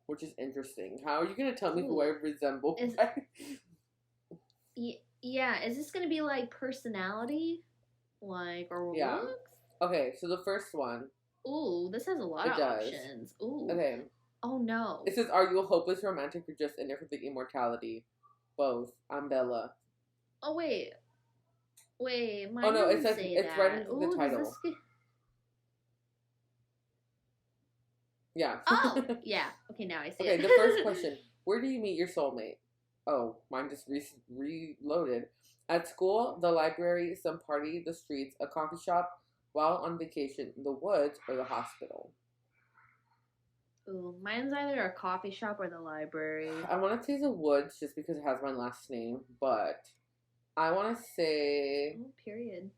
which is interesting. How are you gonna tell me who I resemble? Yeah, is this gonna be like personality, like or looks? Okay, so the first one. Ooh, this has a lot of options. Ooh. Okay. Oh no. It says, "Are you a hopeless romantic or just in it for the immortality?" Both. I'm Bella. Oh wait. Mine oh no, it says it's right into the title. Yeah. Oh yeah. Okay, now I see it. Okay, the first question: where do you meet your soulmate? Oh, mine just reloaded. At school, the library, some party, the streets, a coffee shop, while on vacation, the woods, or the hospital. Ooh, mine's either a coffee shop or the library. I want to say the woods just because it has my last name, but I want to say... period.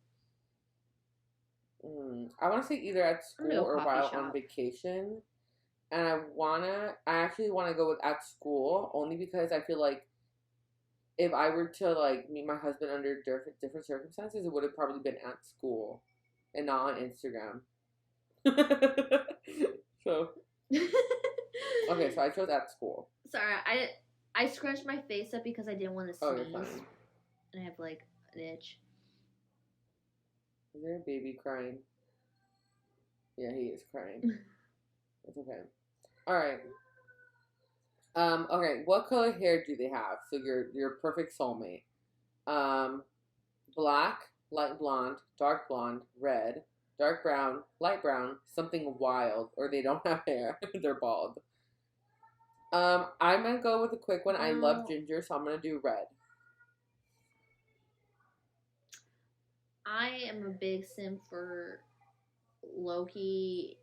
I want to say either at school or while on vacation. And I actually want to go with at school, only because I feel like if I were to like meet my husband under different circumstances, it would have probably been at school and not on Instagram. So... okay, so I chose at school. Sorry, I scrunched my face up because I didn't want to sneeze. Oh, you're fine. And I have like an itch. Is there a baby crying? Yeah, he is crying. It's okay. Alright. Okay, what color hair do they have? So your perfect soulmate. Black, light blonde, dark blonde, red, dark brown, light brown, something wild, or they don't have hair. They're bald. I'm going to go with a quick one. I love ginger, so I'm going to do red. I am a big sim for Loki,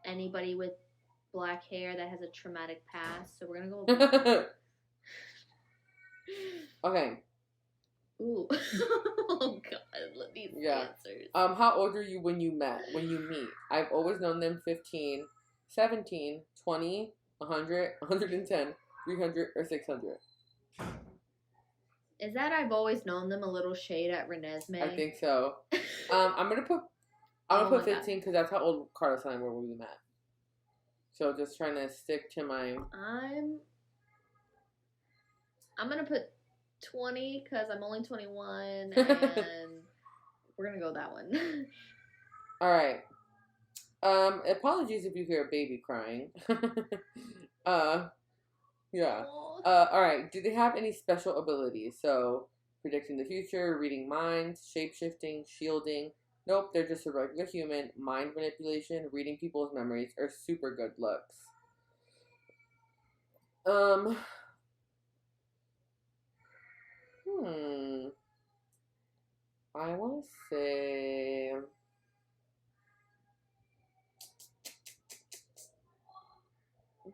anybody with black hair that has a traumatic past, so we're going to go with black. Okay. Ooh. Oh god, let me answers. How old are you when you meet? I've always known them 15, 17, 20, 100, 110, 300, or 600. Is that I've always known them a little shade at Renesmee? I think so. I'm gonna put 15 because that's how old Carlos and I were when we met. So just trying to stick to my... I'm gonna put 20 because I'm only 21 and we're gonna go that one. Alright. Apologies if you hear a baby crying. Yeah. Alright, do they have any special abilities? So, predicting the future, reading minds, shape-shifting, shielding. Nope, they're just a regular human. Mind manipulation, reading people's memories, or super good looks. I want to say...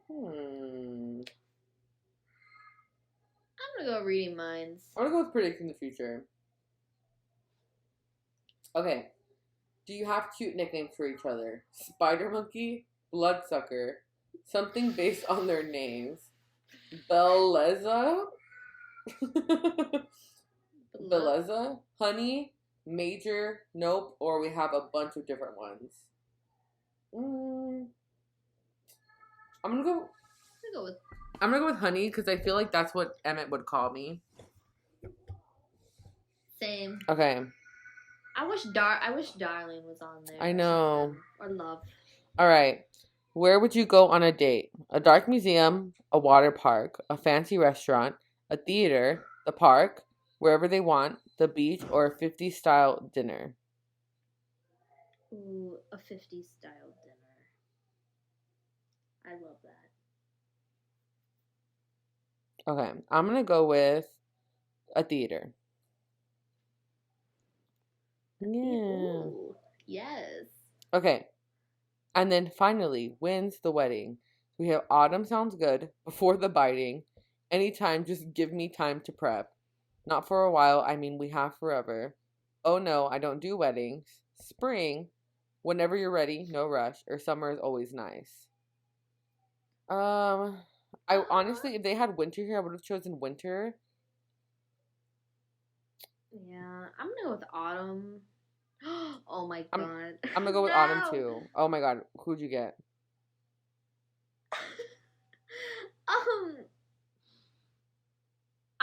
I'm gonna go reading minds. I'm gonna go with predicting the future. Okay. Do you have cute nicknames for each other? Spider Monkey, Bloodsucker, something based on their names. Belleza? Belleza? Honey? Major? Nope. Or we have a bunch of different ones. I'm gonna go with Honey because I feel like that's what Emmett would call me. Same. Okay. I wish Darling was on there. I know. Or Love. All right. Where would you go on a date? A dark museum, a water park, a fancy restaurant, a theater, the park, wherever they want, the beach, or a 50s style dinner? Ooh, a 50s style dinner. I love that. Okay. I'm going to go with a theater. Yeah. Ooh, yes. Okay. And then finally, when's the wedding? We have autumn sounds good, before the biting, anytime, just give me time to prep. Not for a while, I mean we have forever. Oh no, I don't do weddings. Spring, whenever you're ready, no rush, or summer is always nice. I honestly, if they had winter here, I would have chosen winter. Yeah, I'm gonna go with autumn. Oh my god. I'm gonna go with autumn too. Oh my god, who'd you get?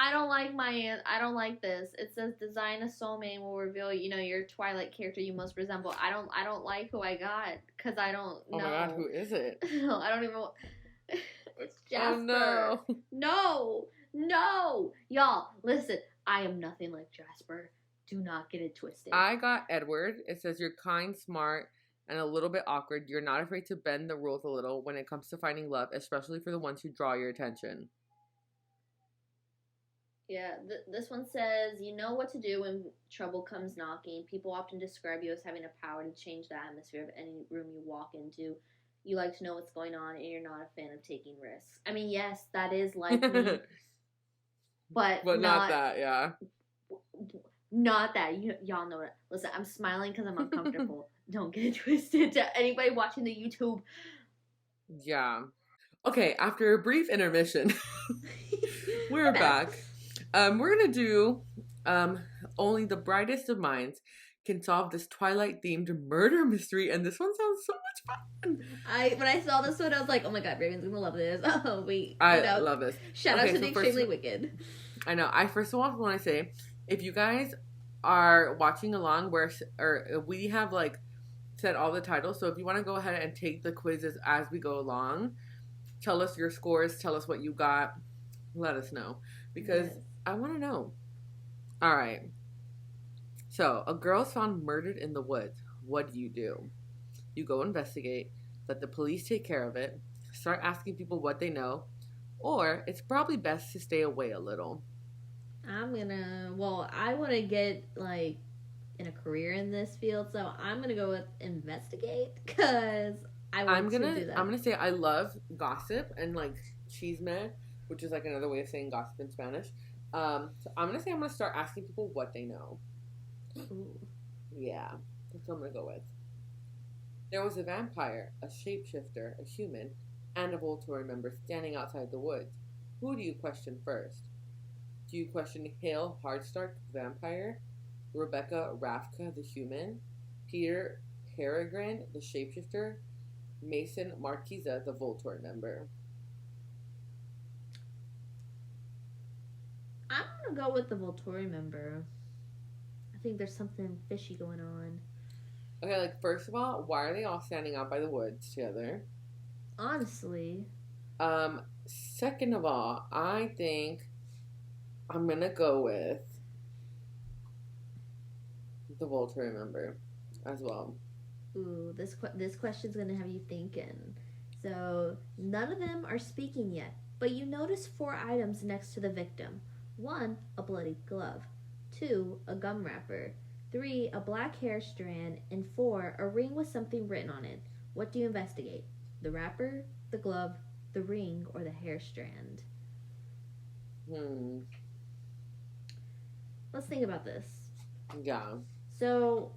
I don't like this. It says design a soulmate will reveal, your Twilight character you most resemble. I don't like who I got because I don't know. Oh my god, who is it? No, I don't even. It's Jasper. Oh no. No, y'all, listen. I am nothing like Jasper. Do not get it twisted. I got Edward. It says you're kind, smart, and a little bit awkward. You're not afraid to bend the rules a little when it comes to finding love, especially for the ones who draw your attention. Yeah, this one says, you know what to do when trouble comes knocking. People often describe you as having a power to change the atmosphere of any room you walk into. You like to know what's going on, and you're not a fan of taking risks. I mean, yes, that is like me. but not that, yeah. Not that. Y'all know it. Listen, I'm smiling because I'm uncomfortable. Don't get it twisted to anybody watching the YouTube. Yeah. Okay, after a brief intermission, we're back. We're going to do Only the Brightest of Minds Can Solve This Twilight-themed murder mystery, and this one sounds so much fun. When I saw this one, I was like, oh my god, Raven's going to love this. Oh, wait. I love this. Shout out to the Extremely Wicked. I know. I first of all want to say, if you guys are watching along, we have like said all the titles, so if you want to go ahead and take the quizzes as we go along, tell us your scores, tell us what you got, let us know, because I want to know. All right. So, a girl's found murdered in the woods. What do? You go investigate, let the police take care of it, start asking people what they know, or it's probably best to stay away a little. I want to get, like, in a career in this field, so I'm going to go with investigate, because I'm going to do that. I'm going to say I love gossip and, like, chisme, which is, like, another way of saying gossip in Spanish. So I'm going to say I'm going to start asking people what they know. Ooh. Yeah, that's what I'm going to go with. There was a vampire, a shapeshifter, a human, and a Volturi member standing outside the woods. Who do you question first? Do you question Hale Hardstark, the vampire, Rebecca Rafka, the human, Peter Peregrine, the shapeshifter, Mason Marquiza, the Volturi member? I'm going to go with the Volturi member. I think there's something fishy going on. Okay, like, first of all, why are they all standing out by the woods together? Honestly. Second of all, I think I'm gonna go with the Volturi member as well. Ooh, this question's gonna have you thinking. So, none of them are speaking yet, but you notice 4 items next to the victim. 1, a bloody glove. 2, a gum wrapper. 3, a black hair strand. And 4, a ring with something written on it. What do you investigate? The wrapper, the glove, the ring, or the hair strand? Let's think about this. Yeah. So,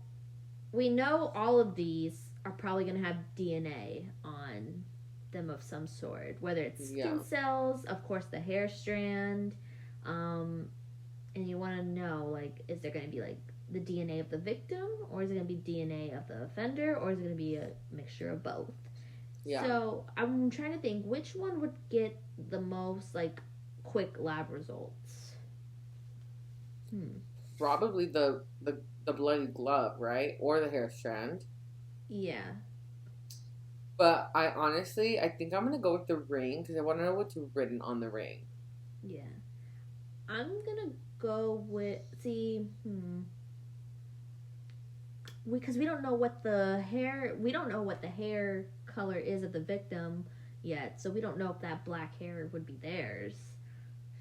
we know all of these are probably going to have DNA on them of some sort. Whether it's skin cells, of course the hair strand. And you want to know, like, is there going to be, like, the DNA of the victim? Or is it going to be DNA of the offender? Or is it going to be a mixture of both? Yeah. So, I'm trying to think, which one would get the most, like, quick lab results? probably the bloody glove, right? Or the hair strand. Yeah. But I think I'm gonna go with the ring because I want to know what's written on the ring. Yeah. I'm gonna go with because we don't know what the hair color is of the victim yet, so we don't know if that black hair would be theirs.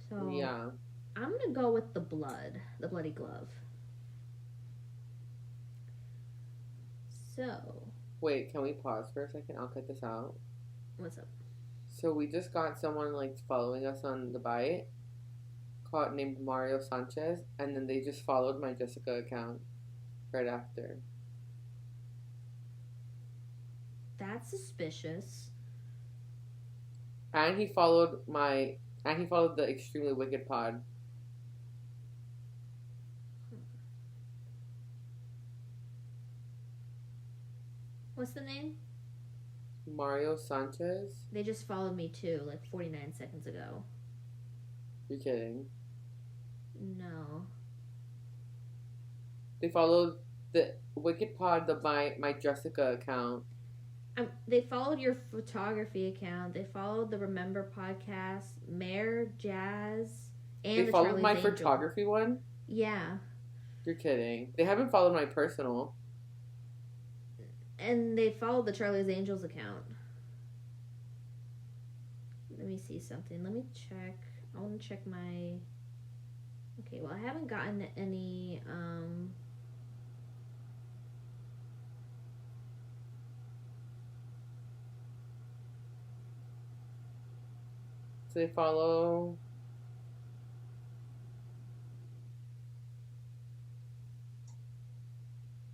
So Yeah. I'm gonna go with the bloody glove. So Wait, can we pause for a second? I'll cut this out. what's up? So we just got someone like following us on the bite, called named Mario Sanchez, and then they just followed my Jessica account right after. That's suspicious. And he followed the Extremely Wicked pod. What's the name? Mario Sanchez? They just followed me too, like 49 seconds ago. You're kidding. No. They followed the Wicked pod, my Jessica account. They followed your photography account. They followed the Remember podcast, Mayor, Jazz, and they followed Charlie's my Angel. photography one? Yeah. You're kidding. They haven't followed my personal. And they followed the Charlie's Angels account. Let me see something. Let me check. I want to check my... Okay, well, I haven't gotten any... So they follow...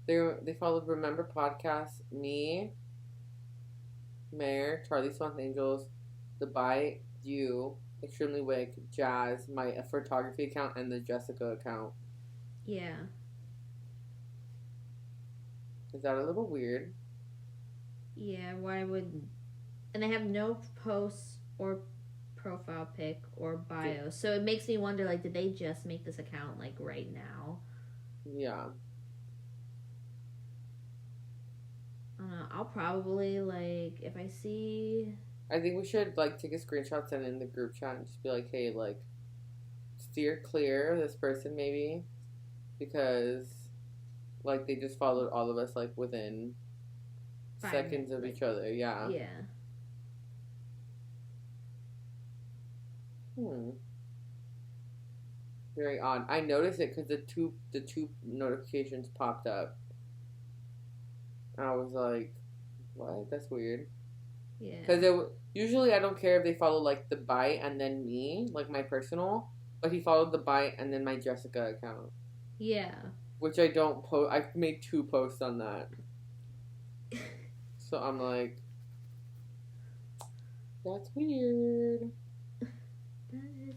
They followed Remember Podcast, me, Mayor, Charlie Swan's Angels, The Bite, you, Extremely Wick, Jazz, my photography account, and the Jessica account. Yeah. Is that a little weird? Yeah, why would... And they have no posts or profile pic or bio. So it makes me wonder, like, did they just make this account, like, right now? Yeah. I don't know. I'll probably, like, if I see... I think we should, like, take a screenshot, send it in the group chat, and just be like, hey, like, steer clear of this person, maybe. Because, like, they just followed all of us, like, within 5 seconds of each other. Yeah. Yeah. Very odd. I noticed it because the two notifications popped up. And I was like, what? That's weird. Yeah. Because usually I don't care if they follow, like, the bite and then me, like, my personal. But he followed the bite and then my Jessica account. Yeah. Which I don't post. I've made 2 posts on that. So I'm like, that's weird. That is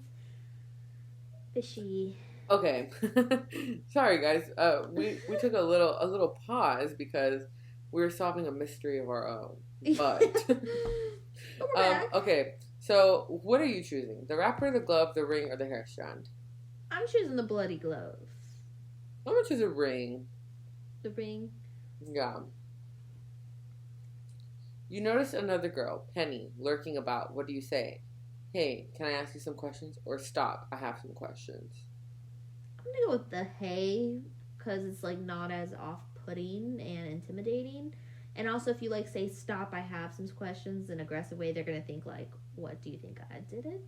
fishy. Okay. Sorry, guys. We took a little pause because we were solving a mystery of our own. But okay. So what are you choosing? The wrapper, the glove, the ring, or the hair strand? I'm choosing the bloody glove. I'm gonna choose a ring. The ring? Yeah. You notice another girl, Penny, lurking about. What do you say? Hey, can I ask you some questions? Or stop, I have some questions. I'm gonna go with the hey, because it's, like, not as off-putting and intimidating. And also, if you, like, say stop, I have some questions in an aggressive way, they're gonna think, like, what, do you think I did it?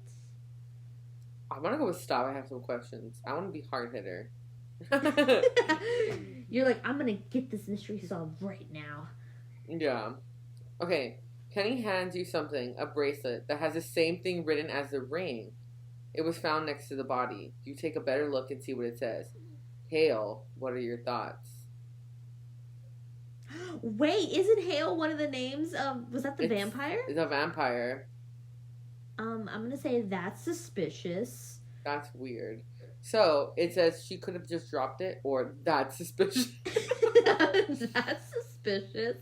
I want to go with stop, I have some questions. I want to be hard hitter. You're like, I'm gonna get this mystery solved right now. Yeah. Okay, Penny hands you something, a bracelet, that has the same thing written as the ring. It was found next to the body. You take a better look and see what it says. Hale, what are your thoughts? Wait, isn't Hale one of the names of... Was that the vampire? It's a vampire. I'm gonna say that's suspicious. That's weird. So, it says she could have just dropped it, or that's suspicious. That's suspicious.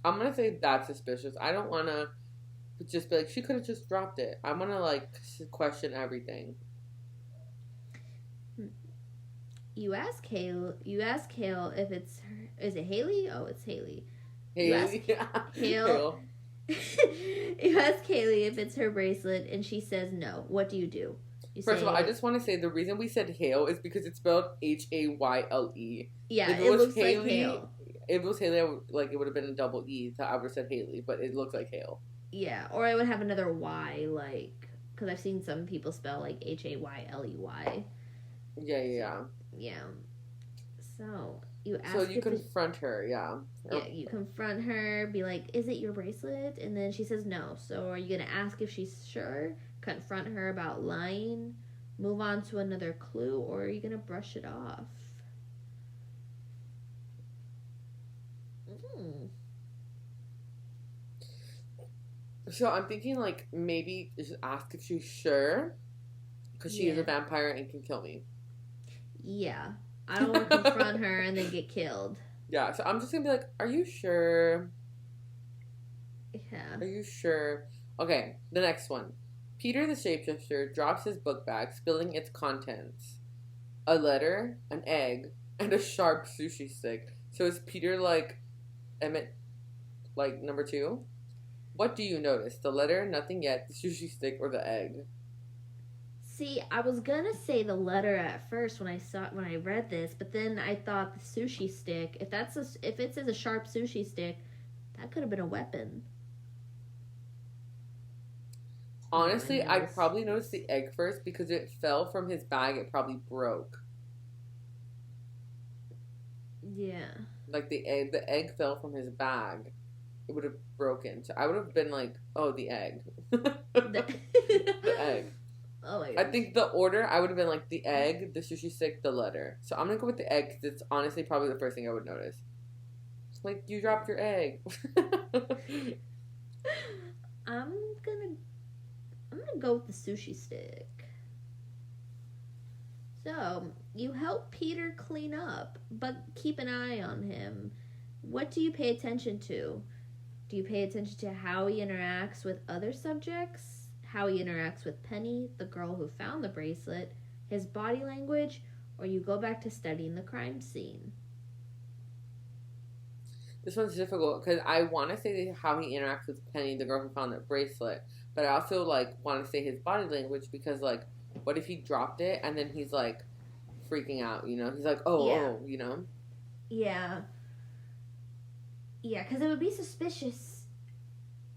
I'm gonna say that's suspicious. I don't wanna But just be like, she could have just dropped it. I want to, like, question everything. You ask Hale if it's her. Is it Haley? Oh, it's Haley. Haley? Hale. You ask Haley if it's her bracelet, and she says no. What do? First of all, I just want to say the reason we said Hale is because it's spelled Hayle. Yeah, it looks Haley, like Hale. If it was Haley, it would have been a double E, so I would have said Haley, but it looks like Hale. Yeah, or I would have another Y, like, because I've seen some people spell, like, Hayley. Yeah. So, you ask. So you confront her, yeah. Yeah, you confront her, be like, is it your bracelet? And then she says no. So are you going to ask if she's sure? Confront her about lying? Move on to another clue? Or are you going to brush it off? So I'm thinking, like, maybe just ask if she's sure. Because she is a vampire and can kill me. Yeah. I don't want to confront her and then get killed. Yeah, so I'm just going to be like, are you sure? Yeah. Are you sure? Okay, the next one. Peter the shapeshifter drops his book bag, spilling its contents. A letter, an egg, and a sharp sushi stick. So is Peter like Emmett, like number 2? What do you notice? The letter, nothing yet, the sushi stick, or the egg? See, I was gonna say the letter at first when I read this, but then I thought the sushi stick. If it says a sharp sushi stick, that could have been a weapon. Honestly, I'd probably notice the egg first because it fell from his bag. It probably broke. Yeah. Like the egg fell from his bag. It would have broken. So I would have been like, oh, the egg. The egg. Oh my gosh. I think the order, I would have been like the egg, the sushi stick, the letter. So I'm going to go with the egg because it's honestly probably the first thing I would notice. Like, you dropped your egg. I'm gonna go with the sushi stick. So, you help Peter clean up, but keep an eye on him. What do you pay attention to? Do you pay attention to how he interacts with other subjects? How he interacts with Penny, the girl who found the bracelet? His body language? Or you go back to studying the crime scene? This one's difficult because I want to say how he interacts with Penny, the girl who found the bracelet. But I also, like, want to say his body language because, like, what if he dropped it and then he's, like, freaking out, you know? He's like, oh, you know? Yeah. Yeah, because it would be suspicious.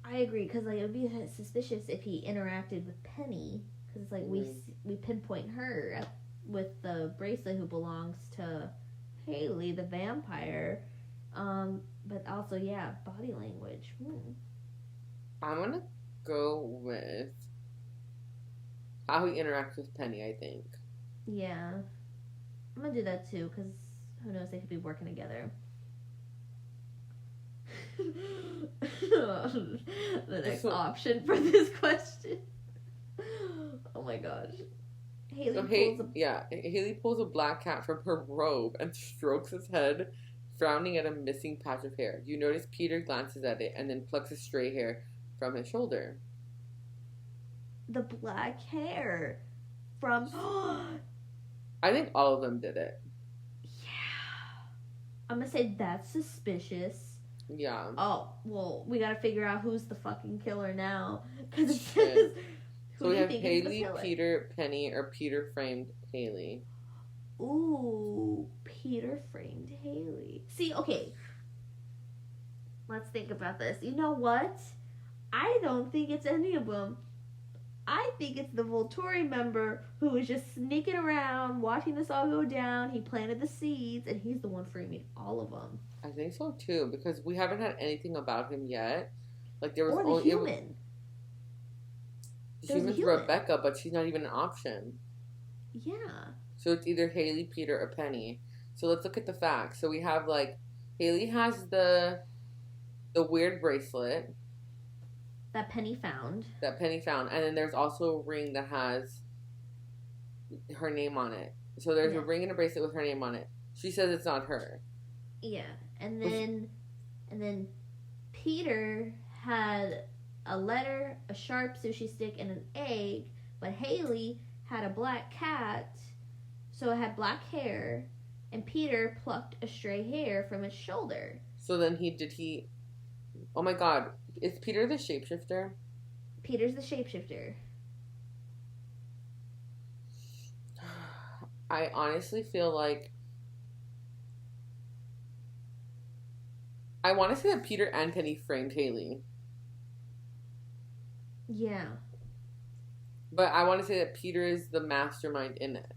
I agree, because, like, it would be suspicious if he interacted with Penny. Because it's like we pinpoint her with the bracelet who belongs to Haley, the vampire. But also, yeah, body language. I'm going to go with how he interacts with Penny, I think. Yeah. I'm going to do that too, because who knows, they could be working together. The next option for this question. Oh my gosh. Haley pulls a black cat from her robe and strokes his head, frowning at a missing patch of hair. You notice Peter glances at it and then plucks a stray hair from his shoulder. The black hair from... I think all of them did it. Yeah. I'm gonna say that's suspicious. Yeah. Oh, well, we gotta figure out who's the fucking killer now. Because it says... So we have Haley, Peter, Penny, or Peter framed Haley. Ooh, Peter framed Haley. See, okay. Let's think about this. You know what? I don't think it's any of them. I think it's the Volturi member who was just sneaking around, watching this all go down. He planted the seeds, and he's the one framing all of them. I think so, too, because we haven't had anything about him yet. Like, there was or the only... human. The human's Rebecca, but she's not even an option. Yeah. So it's either Haley, Peter, or Penny. So let's look at the facts. So we have, like, Haley has the weird bracelet. That Penny found. And then there's also a ring that has her name on it. So there's a ring and a bracelet with her name on it. She says it's not her. Yeah. And then Peter had a letter, a sharp sushi stick, and an egg. But Haley had a black cat, so it had black hair, and Peter plucked a stray hair from its shoulder. So then oh my god, is Peter the shapeshifter? Peter's the shapeshifter. I honestly feel like I want to say that Peter and Penny framed Haley. Yeah. But I want to say that Peter is the mastermind in it.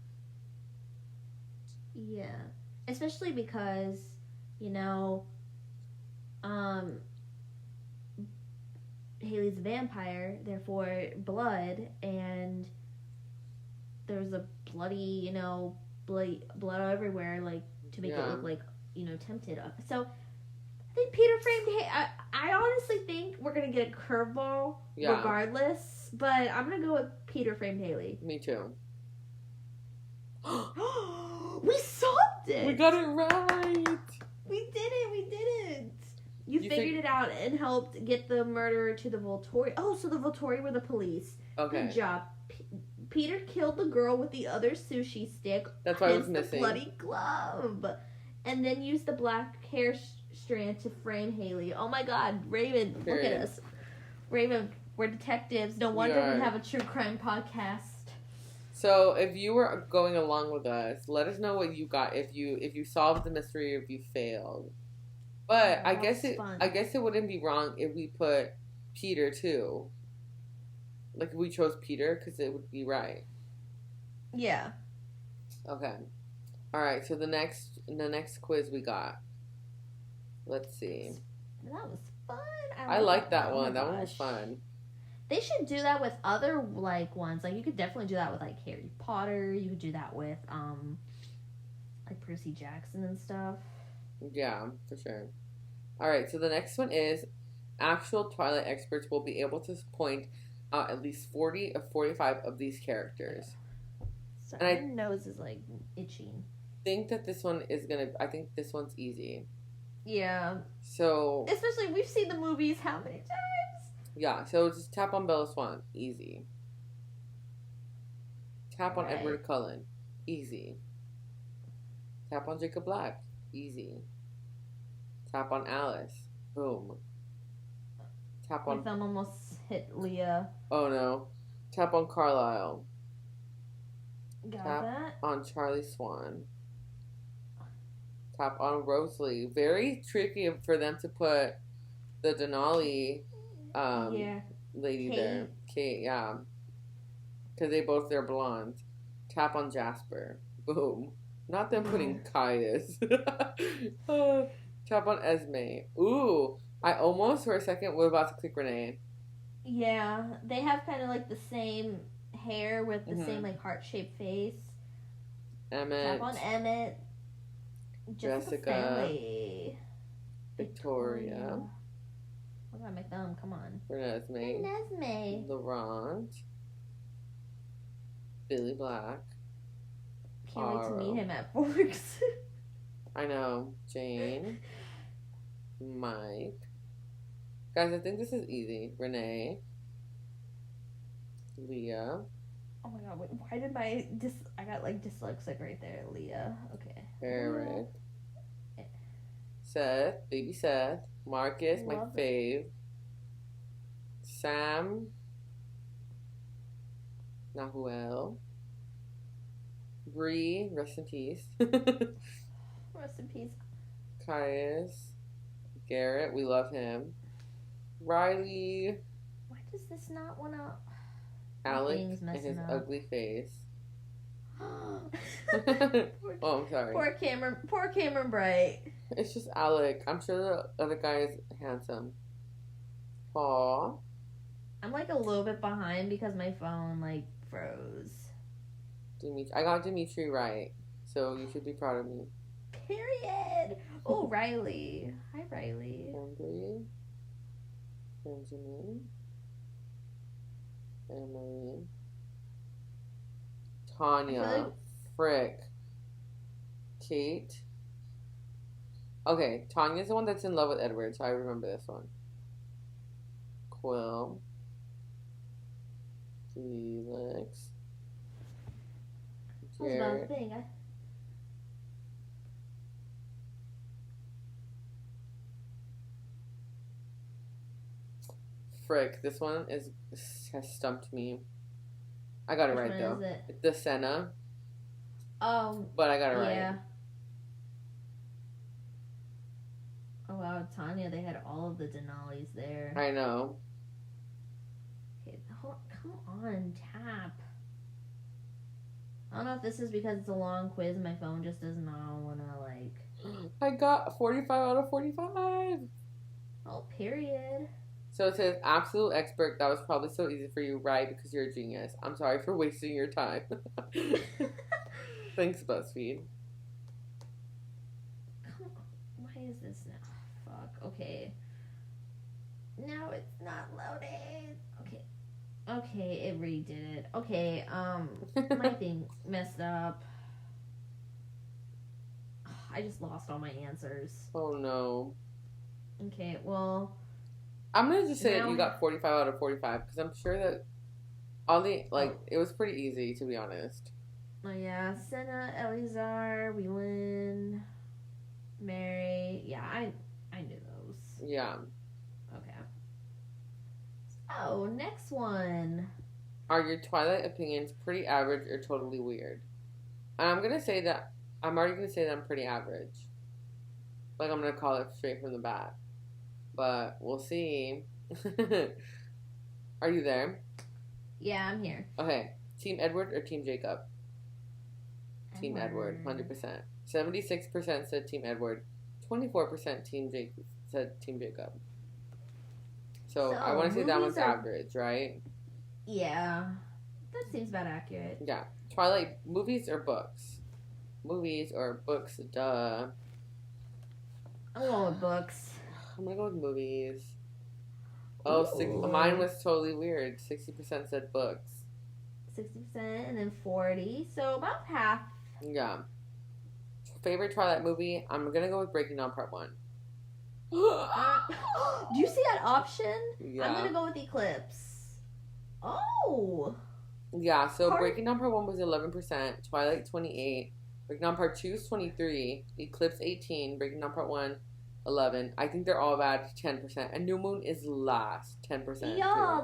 Yeah. Especially because, Haley's a vampire, therefore blood, and there's a bloody, blood everywhere, like, to make it look like, tempted. So, I think Peter framed Haley. I honestly think we're going to get a curveball regardless, but I'm going to go with Peter framed Haley. Me too. We solved it! We got it right! We did it! You figured it out and helped get the murderer to the Volturi. Oh, so the Volturi were the police. Okay. Good job. Peter killed the girl with the other sushi stick. That's why I was missing. The bloody glove. And then used the black hair strand to frame Haley. Oh my god, Raven, look at us. Raven, we're detectives. No wonder we have a true crime podcast. So, if you were going along with us, let us know what you got. If you solved the mystery, or if you failed. But I guess it wouldn't be wrong if we put Peter too. Like if we chose Peter, because it would be right. Yeah. Okay. All right. So the next quiz we got. Let's see. That was fun. I like that one. That one was fun. They should do that with other ones. Like you could definitely do that with like Harry Potter. You could do that with like Percy Jackson and stuff. Yeah, for sure. All right. So the next one is actual Twilight experts will be able to point out at least 40 of 45 of these characters. Sorry, my nose is like itching. I think this one's easy. Yeah. So especially we've seen the movies how many times? Yeah, so just tap on Bella Swan. Easy. Tap on Edward Cullen. Easy. Tap on Jacob Black. Easy. Tap on Alice. Boom. Tap on... My thumb almost hit Leah. Oh no. Tap on Carlisle. Got Tap that. on Charlie Swan. Tap on Rosalie. Very tricky for them to put the Denali lady Kate. there. Kate, yeah. Because they're blonde. Tap on Jasper. Boom. Not them putting Caius. Tap on Esme. Ooh. I almost for a second was about to click Renee. Yeah. They have kind of like the same hair with the same like heart-shaped face. Emmett. Tap on Emmett. Jessica. Victoria. What about my thumb? Come on. Renesmee. Laurent. Billy Black. Can't wait to meet him at Forks. I know. Jane. Mike. Guys, I think this is easy. Renee. Leah. Oh my god, wait, why did I got like dyslexic right there, Leah. Okay. Eric. Seth. Baby Seth. Marcus, my fave. Sam. Nahuel. Rhe, rest in peace. Rest in peace. Caius. Garrett, we love him. Riley. Why does this not want to... Alec and his ugly face. Oh, I'm sorry. Poor Cameron Bright. It's just Alec. I'm sure the other guy is handsome. Paul. I'm like a little bit behind because my phone like froze. I got Dimitri right, so you should be proud of me. Period. Oh, Riley. Hi, Riley. Andre. Benjamin. Emily. Tanya. Frick. Kate. Okay, Tanya's the one that's in love with Edward, so I remember this one. Quill. Felix. That was about a thing. Frick, this one has stumped me. I got it right though. Which one is it? The Senna. But I got it right. Yeah. Oh wow, Tanya, they had all of the Denali's there. I know. Okay, come on, tap. I don't know if this is because it's a long quiz and my phone just does not want to, like... I got 45 out of 45! Oh, period. So it says, absolute expert. That was probably so easy for you, right? Because you're a genius. I'm sorry for wasting your time. Thanks, BuzzFeed. Come on. Why is this now? Fuck. Okay. Now it's not loading. Okay. Okay, it redid it. Okay, my thing messed up. I just lost all my answers. Oh, no. Okay, well... I'm going to just say that you got 45 out of 45, because I'm sure that all the, it was pretty easy, to be honest. Oh, yeah. Senna, Eleazar, we win. Mary. Yeah, I knew those. Yeah. Okay. Oh, next one. Are your Twilight opinions pretty average or totally weird? And I'm already going to say that I'm pretty average. Like, I'm going to call it straight from the bat. But we'll see. Are you there? Yeah, I'm here. Okay. Team Edward or Team Jacob? Team Edward, 100%. 76% said Team Edward. 24% said Team Jacob. So I want to say that one's average, right? Yeah. That seems about accurate. Yeah. Twilight, movies or books? Movies or books, duh. I'm going with books. I'm gonna go with movies. Oh, mine was totally weird. 60% said books. 60% and then 40, so about half. Yeah. Favorite Twilight movie? I'm gonna go with Breaking Dawn Part 1. Do you see that option? Yeah. I'm gonna go with Eclipse. Oh. Yeah, so Breaking Dawn Part 1 was 11%, Twilight 28, Breaking Dawn Part 2 is 23, Eclipse 18, Breaking Dawn Part 1 11. I think they're all bad, 10%. And New Moon is last, 10%. Yeah,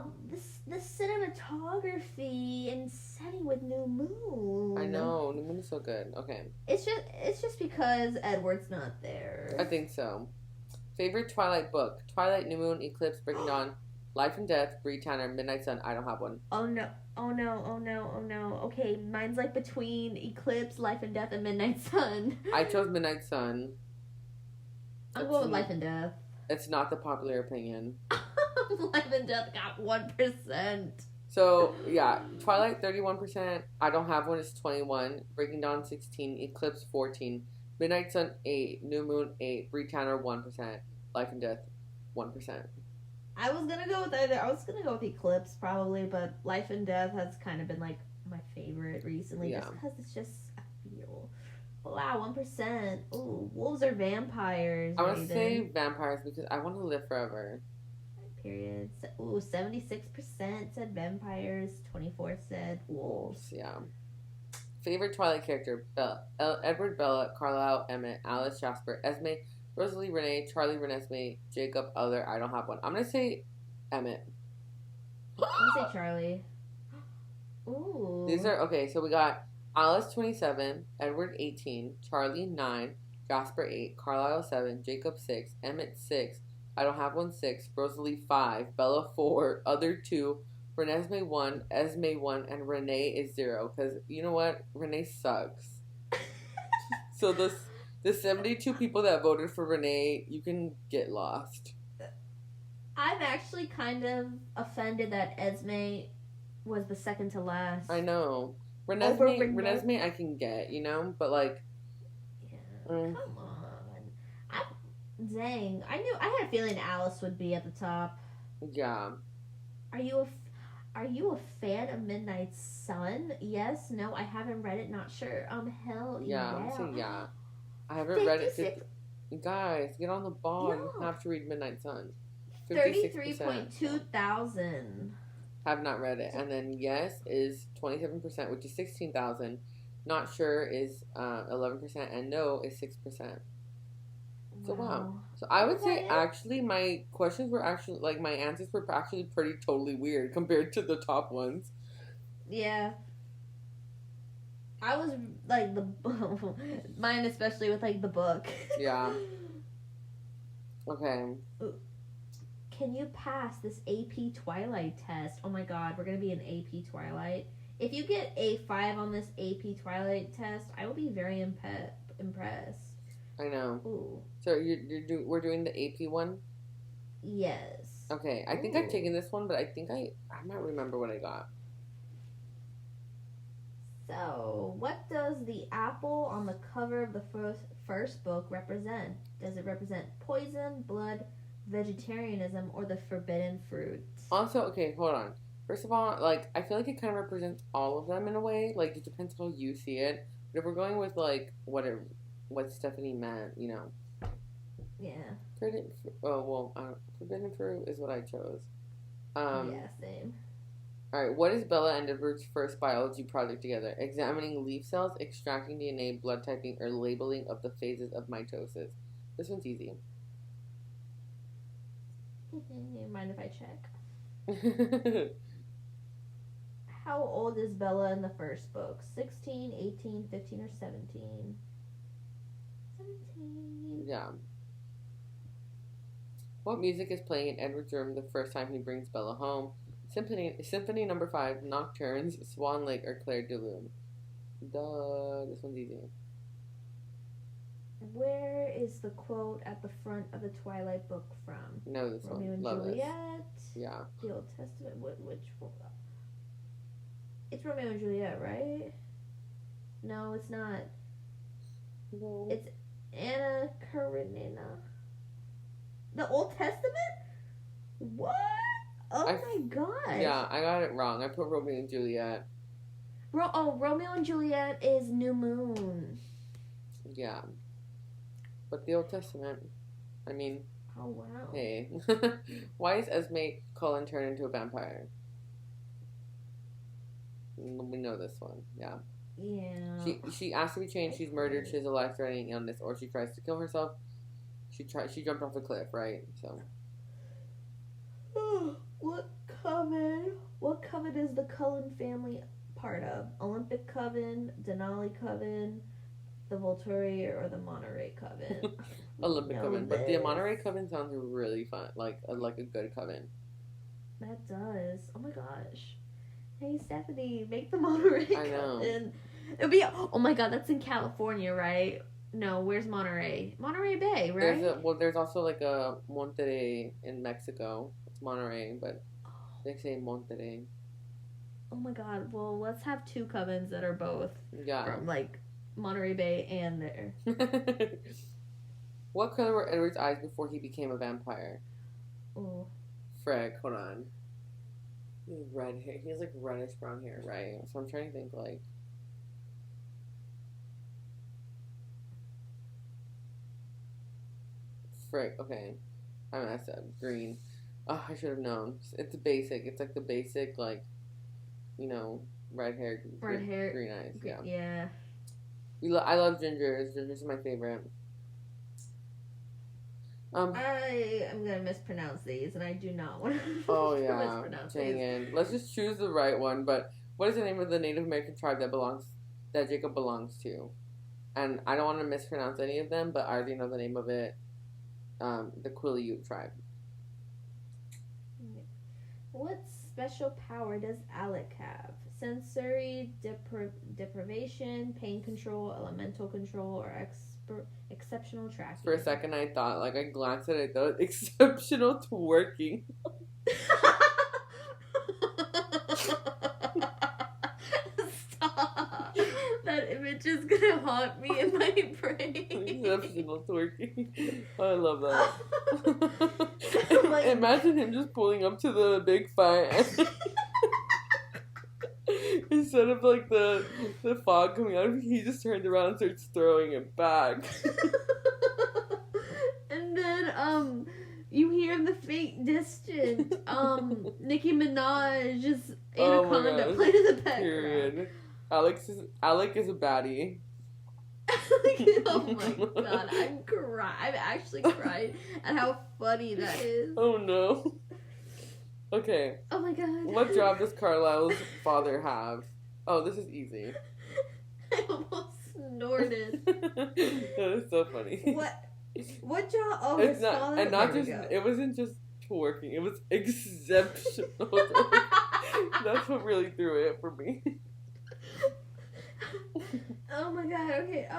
the cinematography and setting with New Moon. I know, New Moon is so good. Okay. It's just because Edward's not there. I think so. Favorite Twilight book? Twilight, New Moon, Eclipse, Breaking Dawn, Life and Death, Bree Tanner, Midnight Sun. I don't have one. Oh no. Oh no, oh no, oh no. Okay, mine's like between Eclipse, Life and Death, and Midnight Sun. I chose Midnight Sun. I'm going with Life and Death. It's not the popular opinion. Life and Death got 1%. So, yeah. Twilight, 31%. I don't have one. It's 21. Breaking Dawn, 16. Eclipse, 14. Midnight Sun, 8. New Moon, 8. Bree Tanner, 1%. Life and Death, 1%. I was going to go with either. I was going to go with Eclipse, probably, but Life and Death has kind of been, like, my favorite recently. Yeah. Just because it's just a feel. Wow, 1%. Ooh, wolves are vampires. I want to say vampires because I want to live forever. Period. Ooh, 76% said vampires. 24% said wolves. Yeah. Favorite Twilight character? Edward, Bella, Carlisle, Emmett, Alice, Jasper, Esme, Rosalie, Renee, Charlie, Renesmee, Jacob, other. I don't have one. I'm gonna say Emmett. I'm gonna say Charlie. Ooh. These are okay. So we got Alice 27, Edward 18, Charlie 9, Jasper 8, Carlisle 7, Jacob 6, Emmett 6, I don't have one 6, Rosalie 5, Bella 4, other 2, Renesmee 1, Esme 1, and Renee is 0. Because you know what? Renee sucks. So the 72 people that voted for Renee, you can get lost. I'm actually kind of offended that Esme was the second to last. I know. Renesmee I can get, you know? But, like... Yeah, come on. Dang. I had a feeling Alice would be at the top. Yeah. Are you a fan of Midnight Sun? Yes? No? I haven't read it? Not sure. Hell yeah. Yeah, I'm saying yeah. I haven't read it. You guys, get on the ball. Yeah. You have to read Midnight Sun. 33.2 thousand. Have not read it. And then yes is 27%, which is 16,000. Not sure is 11%, and no is 6%. So wow. So I would say actually my questions were actually like my answers were actually pretty totally weird compared to the top ones. Yeah. I was like mine especially with like the book. Yeah. Okay. Can you pass this AP Twilight test? Oh my god, we're gonna be an AP Twilight. If you get a 5 on this AP Twilight test, I will be very impressed. I know. Ooh. So we're doing the AP one? Yes. Okay, I think I've taken this one, but I think I might remember what I got. So, what does the apple on the cover of the first book represent? Does it represent poison, blood, vegetarianism, or the forbidden fruit? Also, okay, hold on. First of all, like, I feel like it kind of represents all of them in a way. Like, it depends how you see it. But if we're going with, like, what Stephanie meant, you know. Yeah. Forbidden fruit is what I chose. Yeah, same. Alright, what is Bella and Edward's first biology project together? Examining leaf cells, extracting DNA, blood typing, or labeling of the phases of mitosis. This one's easy. Mind if I check? How old is Bella in the first book? 16, 18, 15, or 17? 17. Yeah. What music is playing in Edward's room the first time he brings Bella home? Symphony number 5, Nocturnes, Swan Lake, or Claire de Lune? Duh, this one's easy. Where is the quote at the front of the Twilight book from? No, this Romeo one. and Juliet? Yeah. The Old Testament? Which one? It's Romeo and Juliet, right? No, it's not. No. It's Anna Karenina. The Old Testament? What? Oh my gosh. Yeah, I got it wrong. I put Romeo and Juliet. Romeo and Juliet is New Moon. Yeah. But the Old Testament, I mean... Oh, wow. Hey. Why is Esme Cullen turned into a vampire? We know this one, yeah. Yeah. She asked to be changed, she's murdered, she has a life-threatening illness, or she tries to kill herself. She jumped off a cliff, right? So... What coven is the Cullen family part of? Olympic Coven, Denali Coven, the Volturi, or the Monterey Coven? Olympic Coven, but the Monterey Coven sounds really fun, like a good coven. That does. Oh my gosh. Hey Stephanie, make the Monterey Coven. Know. It'll be. Oh my god, that's in California, right? No, where's Monterey? Monterey Bay, right? There's also like a Monterey in Mexico. It's Monterey, but they say Monterey. Oh my god. Well, let's have 2 covens that are both from like Monterey Bay and there. What color were Edward's eyes before he became a vampire? Oh. Frick, hold on. He has red hair. He has like reddish brown hair, right? So I'm trying to think like. Frick, okay. I messed up. Green. Oh, I should have known. It's basic. It's like the basic, like, you know, red hair, green eyes. Yeah. Yeah. I love gingers. Gingers are my favorite. I am gonna mispronounce these, and I do not want to. Oh yeah. Dang it. Let's just choose the right one. But what is the name of the Native American tribe that Jacob belongs to? And I don't want to mispronounce any of them, but I already know the name of it. The Quileute tribe. What special power does Alec have? Sensory deprivation, pain control, elemental control, or exceptional tracking? For a second, I thought, like, I glanced at it, I thought, exceptional twerking. Stop. That image is gonna haunt me in my brain. Exceptional twerking. I love that. Imagine him just pulling up to the big fight. Instead of like the fog coming out, he just turned around and starts throwing it back. And then you hear hear the fake distant Nicki Minaj is Anaconda playing in the background. Period. Alec is a baddie. Oh my god, I'm crying. I'm actually crying at how funny that is. Oh no. Okay. Oh my god. What job does Carlisle's father have? Oh, this is easy. I almost snorted. That is so funny. What job? Oh, his father. And not just. It wasn't just working. It was exceptional. That's what really threw it for me. Oh my god. Okay.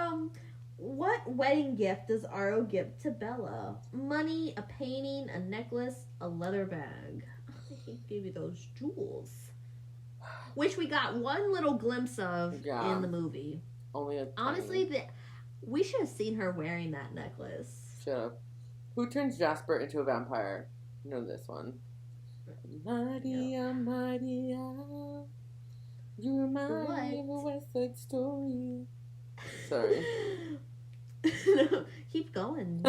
What wedding gift does Aro give to Bella? Money, a painting, a necklace, a leather bag. He gave you those jewels, which we got one little glimpse of in the movie. Honestly, we should have seen her wearing that necklace. Should have. Who turns Jasper into a vampire? You know this one. Maria, Maria, you remind me of a West Side Story. Sorry. No, keep going.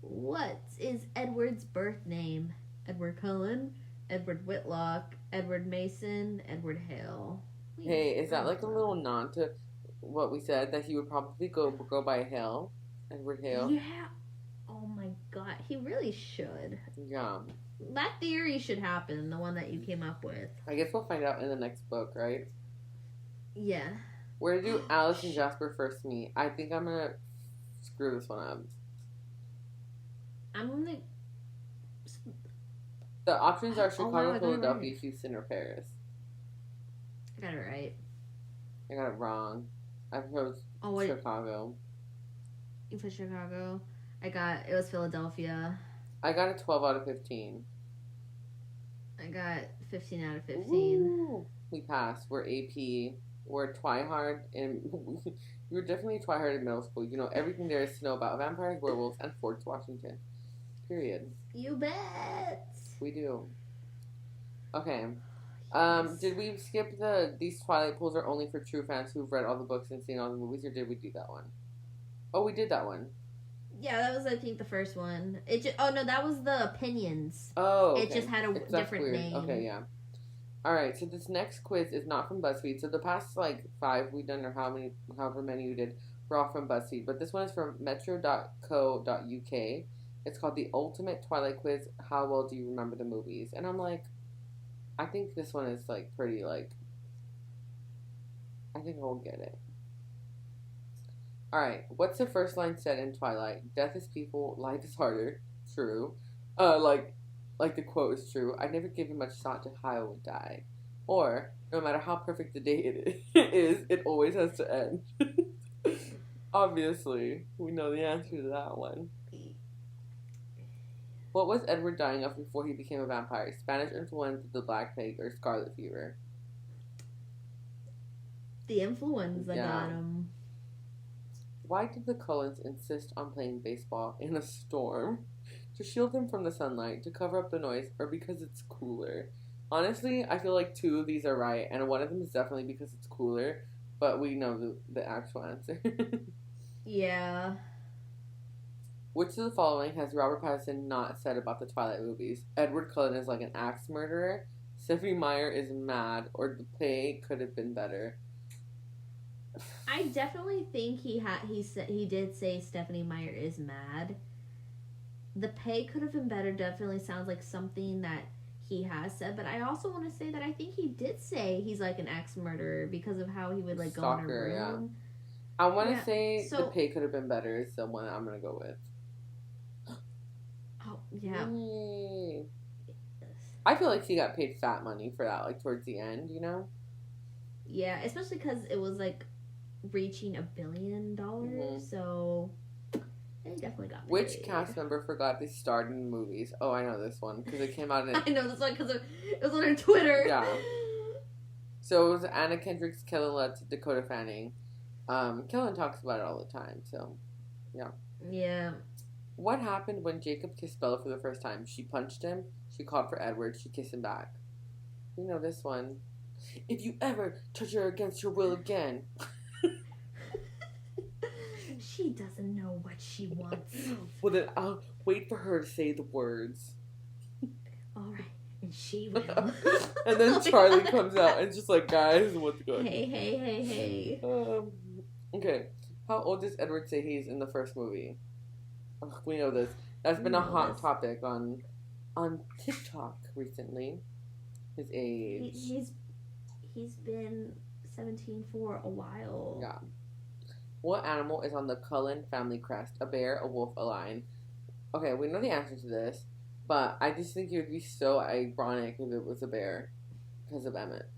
What is Edward's birth name? Edward Cullen, Edward Whitlock, Edward Mason, Edward Hale. Hey, is that like a little nod to what we said, that he would probably go by Hale? Edward Hale? Yeah. Oh my god, he really should. Yeah. That theory should happen, the one that you came up with. I guess we'll find out in the next book, right? Yeah. Where do Alice and Jasper first meet? I think I'm gonna screw this one up. I'm gonna... The options are Chicago, Philadelphia, Houston, or Paris. I got it right. I got it wrong. I chose Chicago. You put Chicago. It was Philadelphia. I got a 12 out of 15. I got 15 out of 15. Ooh, we passed. We're AP. We're Twihard. And we were definitely Twihard in middle school. You know everything there is to know about vampires, werewolves, and Forts Washington. Period. You bet. We do. Okay. Did we skip these Twilight pools are only for true fans who've read all the books and seen all the movies, or did we do that one? Oh, we did that one. Yeah, that was, I think, the first one. That was the opinions. Oh, okay. It just had a different name. Okay, yeah. Alright, so this next quiz is not from BuzzFeed. So the past, 5 we've done, or however many you did, were all from BuzzFeed. But this one is from metro.co.uk. It's called The Ultimate Twilight Quiz. How well do you remember the movies? And I'm like, I think this one is, pretty, I think I'll get it. Alright, what's the first line said in Twilight? Death is people, life is harder. True. Like the quote is true. I never given much thought to how I would die. Or, no matter how perfect the day it is, it always has to end. Obviously, we know the answer to that one. What was Edward dying of before he became a vampire? Spanish influenza, the Black Plague, or scarlet fever? The influenza got him. Why did the Cullens insist on playing baseball in a storm? To shield them from the sunlight, to cover up the noise, or because it's cooler? Honestly, I feel like 2 of these are right, and one of them is definitely because it's cooler, but we know the actual answer. Yeah. Which of the following has Robert Pattinson not said about the Twilight movies? Edward Cullen is like an axe murderer, Stephenie Meyer is mad, or the play could have been better. I definitely think he did say Stephenie Meyer is mad. The pay could have been better definitely sounds like something that he has said, but I also want to say that I think he did say he's like an axe murderer because of how he would go in a room. Yeah. I want to say the pay could have been better is the one I'm going to go with. Oh, yeah. Yay. I feel like he got paid fat money for that, towards the end, you know? Yeah, especially because it was, reaching $1 billion, so they definitely got paid. Which cast member forgot they starred in the movies? Oh, I know this one, because it came out in... I know this one because it was on her Twitter. Yeah. So it was Anna Kendrick, Kellen Lutz, Dakota Fanning. Kellen talks about it all the time, so, yeah. Yeah. What happened when Jacob kissed Bella for the first time? She punched him, she called for Edward, she kissed him back. You know this one. If you ever touch her against her will again... She doesn't know what she wants. Well, then I'll wait for her to say the words. All right. And she will. And then Charlie comes out and just like, guys, what's good? Hey. Okay. How old does Edward say he's in the first movie? Oh, we know this. That's been a hot topic on TikTok recently. His age. He's been 17 for a while. Yeah. What animal is on the Cullen family crest? A bear, a wolf, a lion? Okay, we know the answer to this, but I just think it would be so ironic if it was a bear because of Emmett.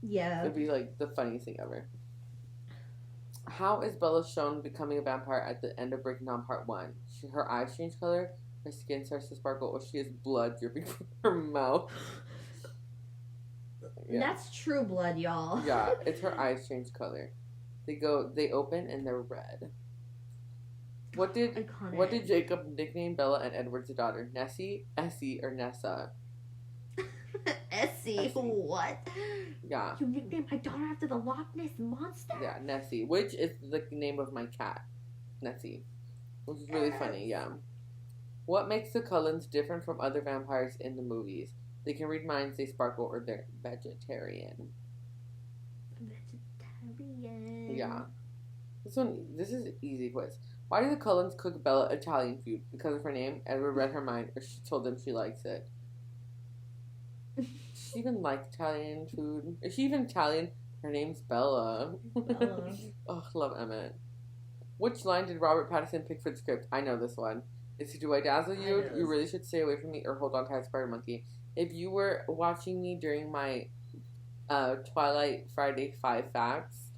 Yeah. It would be like the funniest thing ever. How is Bella shown becoming a vampire at the end of Breaking Dawn Part 1? Her eyes change color, her skin starts to sparkle, or she has blood dripping from her mouth. Yeah. That's true blood, y'all. Yeah, it's her eyes change color. They open and they're red. What did Jacob nickname Bella and Edward's daughter? Nessie, Essie, or Nessa? Essie, what? Yeah. You nicknamed my daughter after the Loch Ness Monster? Yeah, Nessie, which is the name of my cat, Nessie, which is really funny, yeah. What makes the Cullens different from other vampires in the movies? They can read minds, they sparkle, or they're vegetarian. Vegetarian. Yeah. This is an easy quiz. Why do the Cullens cook Bella Italian food? Because of her name, Edward read her mind, or she told them she likes it. Does she even like Italian food? Is she even Italian? Her name's Bella. Bella. Oh, love Emmett. Which line did Robert Pattinson pick for the script? I know this one. It's Do I Dazzle You? You really should stay away from me, or Hold On Tight, Spider Monkey. If you were watching me during my Twilight Friday 5 facts,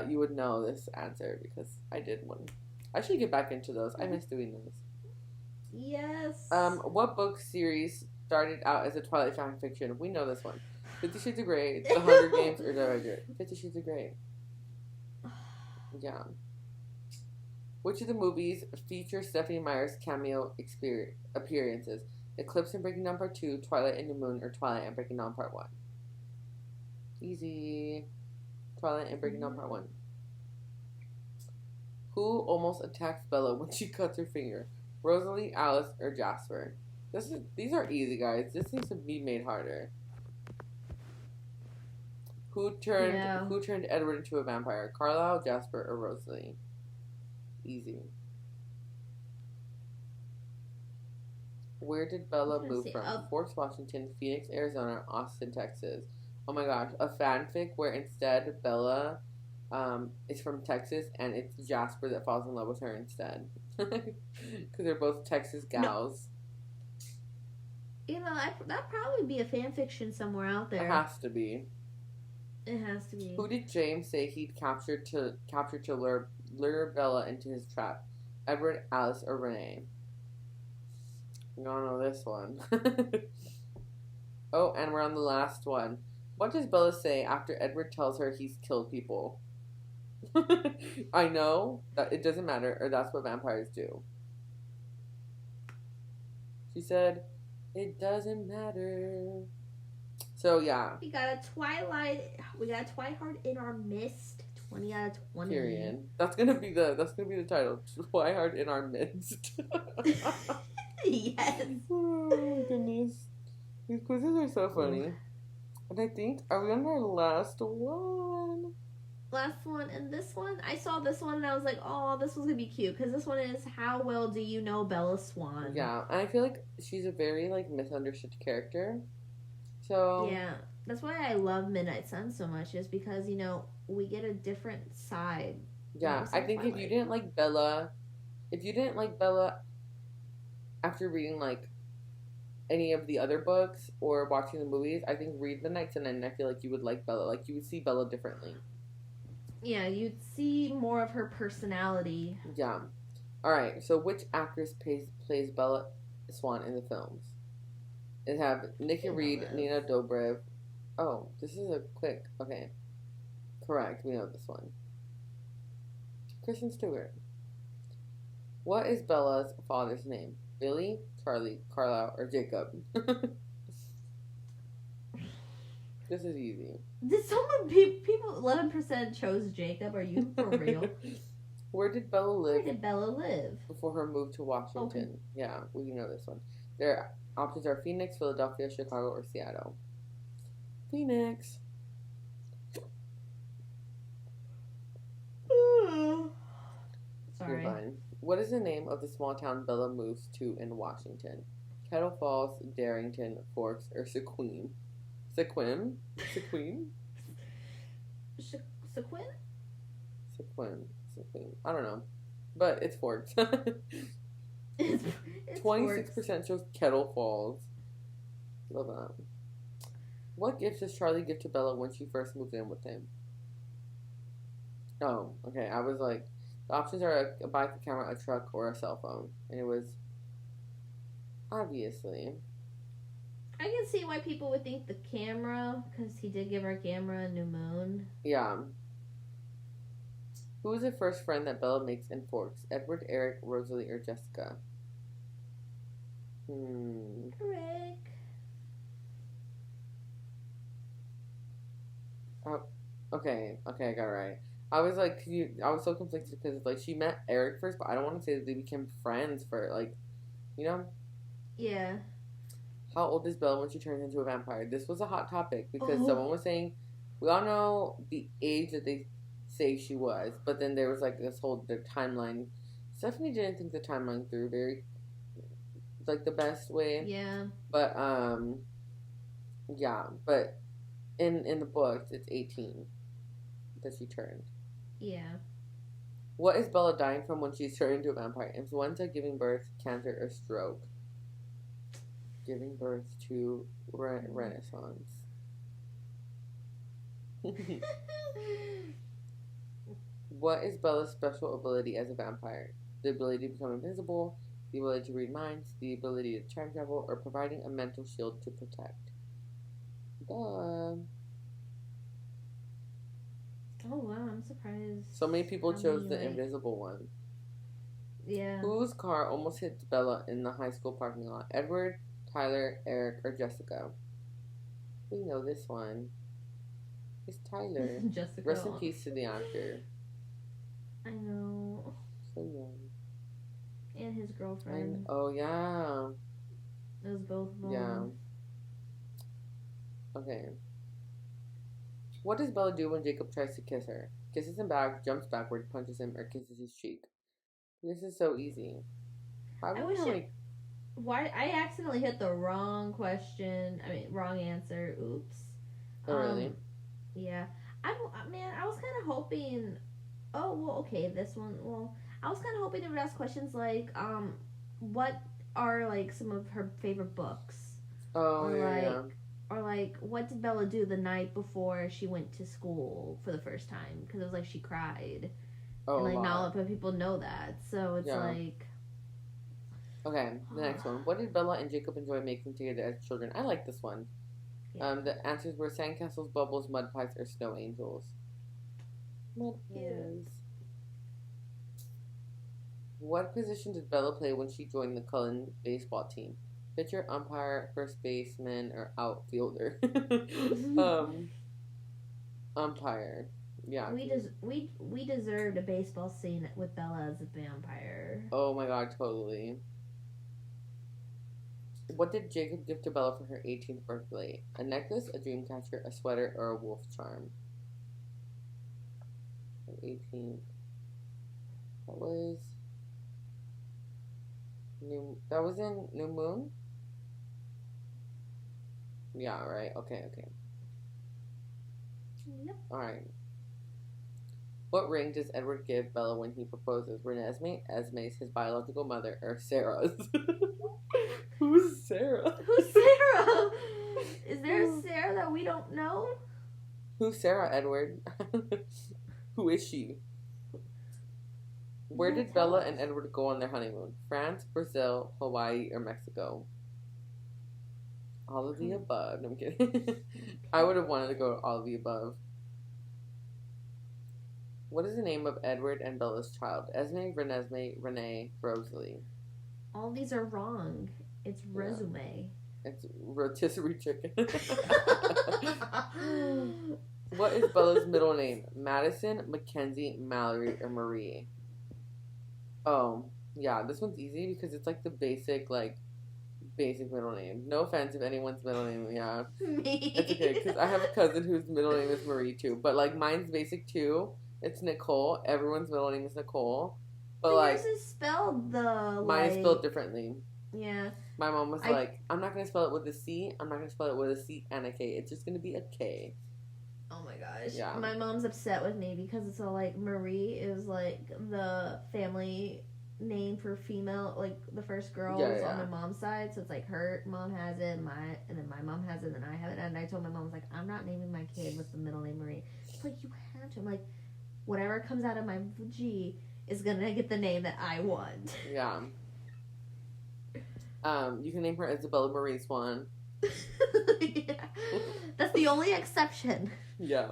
you would know this answer because I did one. I should get back into those. I miss doing those. Yes. What book series started out as a Twilight fan fiction? We know this one. 50 Shades of Grey, The Hunger Games, or Divergent. 50 Shades of Grey. Yeah. Which of the movies feature Stephenie Meyer's cameo appearances? Eclipse and Breaking Dawn Part 2, Twilight and the Moon, or Twilight and Breaking Dawn Part 1? Easy. Twilight and Breaking Dawn Part 1. Who almost attacks Bella when she cuts her finger? Rosalie, Alice, or Jasper? These are easy, guys. This needs to be made harder. Who turned Edward into a vampire? Carlisle, Jasper, or Rosalie? Easy. Where did Bella move from? Fort Washington, Phoenix, Arizona, Austin, Texas. Oh my gosh, a fanfic where instead Bella is from Texas and it's Jasper that falls in love with her instead. Because they're both Texas gals. You know, that'd probably be a fan fiction somewhere out there. It has to be. It has to be. Who did James say he'd capture to lure Bella into his trap? Edward, Alice, or Renee? You don't know this one. Oh, and we're on the last one. What does Bella say after Edward tells her he's killed people? I know that it doesn't matter, or that's what vampires do. She said, it doesn't matter. So, yeah. We got a Twihard in our midst. 20 out of 20. Period. That's gonna be the title. Twihard in our midst. Yes. Oh my goodness. These quizzes are so funny. And I think, are we on our last one? Last one, and this one, I saw this one and I was like, oh, this was gonna be cute. Because this one is, how well do you know Bella Swan? Yeah, and I feel like she's a very, misunderstood character. So. Yeah, that's why I love Midnight Sun so much, is because, we get a different side. Yeah, I think Twilight. If you didn't like Bella after reading, any of the other books or watching the movies, I think read The Nights, and then I feel like you would like Bella. You would see Bella differently. Yeah, you'd see more of her personality. Yeah. Alright, so which actress plays Bella Swan in the films? It have Nikki Reed, Nina Dobrev. Oh, this is a quick. Okay. Correct, we know this one. Kristen Stewart. What is Bella's father's name? Billy, Charlie, Carlisle, or Jacob? This is easy. Did someone, people, 11% chose Jacob? Are you for real? Where did Bella live? Where did Bella live? Before her move to Washington. Okay. Yeah, we know this one. Their options are Phoenix, Philadelphia, Chicago, or Seattle. Phoenix. Sorry. You're fine. What is the name of the small town Bella moves to in Washington? Kettle Falls, Darrington, Forks, or Sequim? Sequim? Sequim? Sequim? Sequim. Sequim. I don't know. But it's Forks. it's 26% shows Kettle Falls. Love that. What gift does Charlie give to Bella when she first moved in with him? Oh, okay. I was like, the options are a bike, a camera, a truck, or a cell phone. And it was obviously. I can see why people would think the camera, because he did give her a camera in New Moon. Yeah. Who is the first friend that Bella makes in Forks? Edward, Eric, Rosalie, or Jessica? Eric. Oh, okay, I got it right. I was like, I was so conflicted because like she met Eric first, but I don't want to say that they became friends for like, you know? Yeah. How old is Bella when she turns into a vampire? This was a hot topic because someone was saying, we all know the age that they say she was, but then there was like this whole timeline. Stephanie didn't think the timeline through very like the best way. Yeah. But yeah, but in the books it's 18 that she turned. Yeah. What is Bella dying from when she's turned into a vampire? Influenza, giving birth, cancer, or stroke? Giving birth to Renaissance. What is Bella's special ability as a vampire? The ability to become invisible, the ability to read minds, the ability to time travel, or providing a mental shield to protect? Duh. Oh wow, I'm surprised. So many people chose the invisible one. Yeah. Whose car almost hits Bella in the high school parking lot? Edward, Tyler, Eric, or Jessica? We know this one. It's Tyler. Jessica. Rest in peace to the actor. I know. So young. And his girlfriend. Oh yeah. It was both of them. Yeah. Okay. What does Bella do when Jacob tries to kiss her? Kisses him back, jumps backward, punches him, or kisses his cheek? This is so easy. Why I accidentally hit the wrong question. I mean, wrong answer. Oops. Oh, really? Yeah. I was kind of hoping. Oh well, okay. This one. Well, I was kind of hoping it would ask questions like, what are like some of her favorite books? Oh, yeah. Or like, what did Bella do the night before she went to school for the first time? Because it was like she cried. Oh, and like not a lot of people know that, so it's like. Okay, the next one. What did Bella and Jacob enjoy making together as children? I like this one. Yeah. The answers were sandcastles, bubbles, mud pies, or snow angels. Mud pies. Yeah. What position did Bella play when she joined the Cullens baseball team? Pitcher, umpire, first baseman, or outfielder? Umpire. Yeah. We deserved a baseball scene with Bella as a vampire. Oh my god, totally. What did Jacob give to Bella for her 18th birthday? A necklace, a dream catcher, a sweater, or a wolf charm? 18th. That was in New Moon? Yeah, right. Okay. Yep. Alright. What ring does Edward give Bella when he proposes? Renesmee, Esme's, his biological mother, or Sarah's? Who's Sarah? Who's Sarah? Is there a Sarah that we don't know? Who's Sarah, Edward? Who is she? Where did Bella and Edward go on their honeymoon? France, Brazil, Hawaii, or Mexico? All of the above. No, I'm kidding. I would have wanted to go to all of the above. What is the name of Edward and Bella's child? Esme, Renesmee, Renee, Rosalie. All these are wrong. It's resume. It's rotisserie chicken. What is Bella's middle name? Madison, Mackenzie, Mallory, or Marie? Oh, yeah, this one's easy because it's like the basic middle name. No offense if anyone's middle name, yeah. Me. It's okay, because I have a cousin whose middle name is Marie too. But, like, mine's basic too. It's Nicole. Everyone's middle name is Nicole. But, like, yours is spelled mine is spelled differently. Yeah. My mom was like, I'm not going to spell it with a C. I'm not going to spell it with a C and a K. It's just going to be a K. Oh my gosh. Yeah. My mom's upset with me because it's all like Marie is like the family name for female, like the first girl on my mom's side. So it's like her mom has it, and then my mom has it, and then I have it. And I told my mom, I was like, I'm not naming my kid with the middle name Marie. She's like, you have to. I'm like, whatever comes out of my G is gonna get the name that I want. Yeah. You can name her Isabella Marie Swan. Yeah. That's the only exception. Yeah.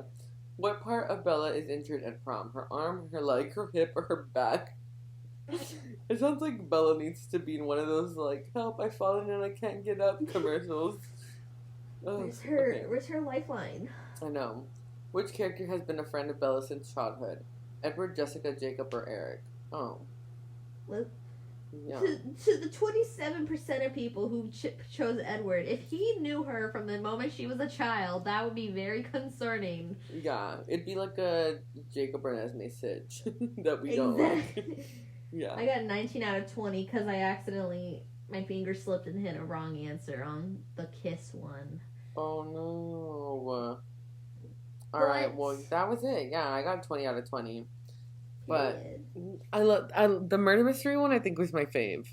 What part of Bella is injured at prom? Her arm, her leg, her hip, or her back? It sounds like Bella needs to be in one of those, like, help, I've fallen and I can't get up commercials. Where's her lifeline? I know. Which character has been a friend of Bella since childhood? Edward, Jessica, Jacob, or Eric? Oh. Well, yeah. To the 27% of people who chose Edward, if he knew her from the moment she was a child, that would be very concerning. Yeah, it'd be like a Jacob or Esme Sitch that we don't like. Yeah. I got 19 out of 20 because I accidentally, my finger slipped and hit a wrong answer on the kiss one. Oh no. Alright, well, that was it. Yeah, I got 20 out of 20. But I love the murder mystery one. I think was my fave.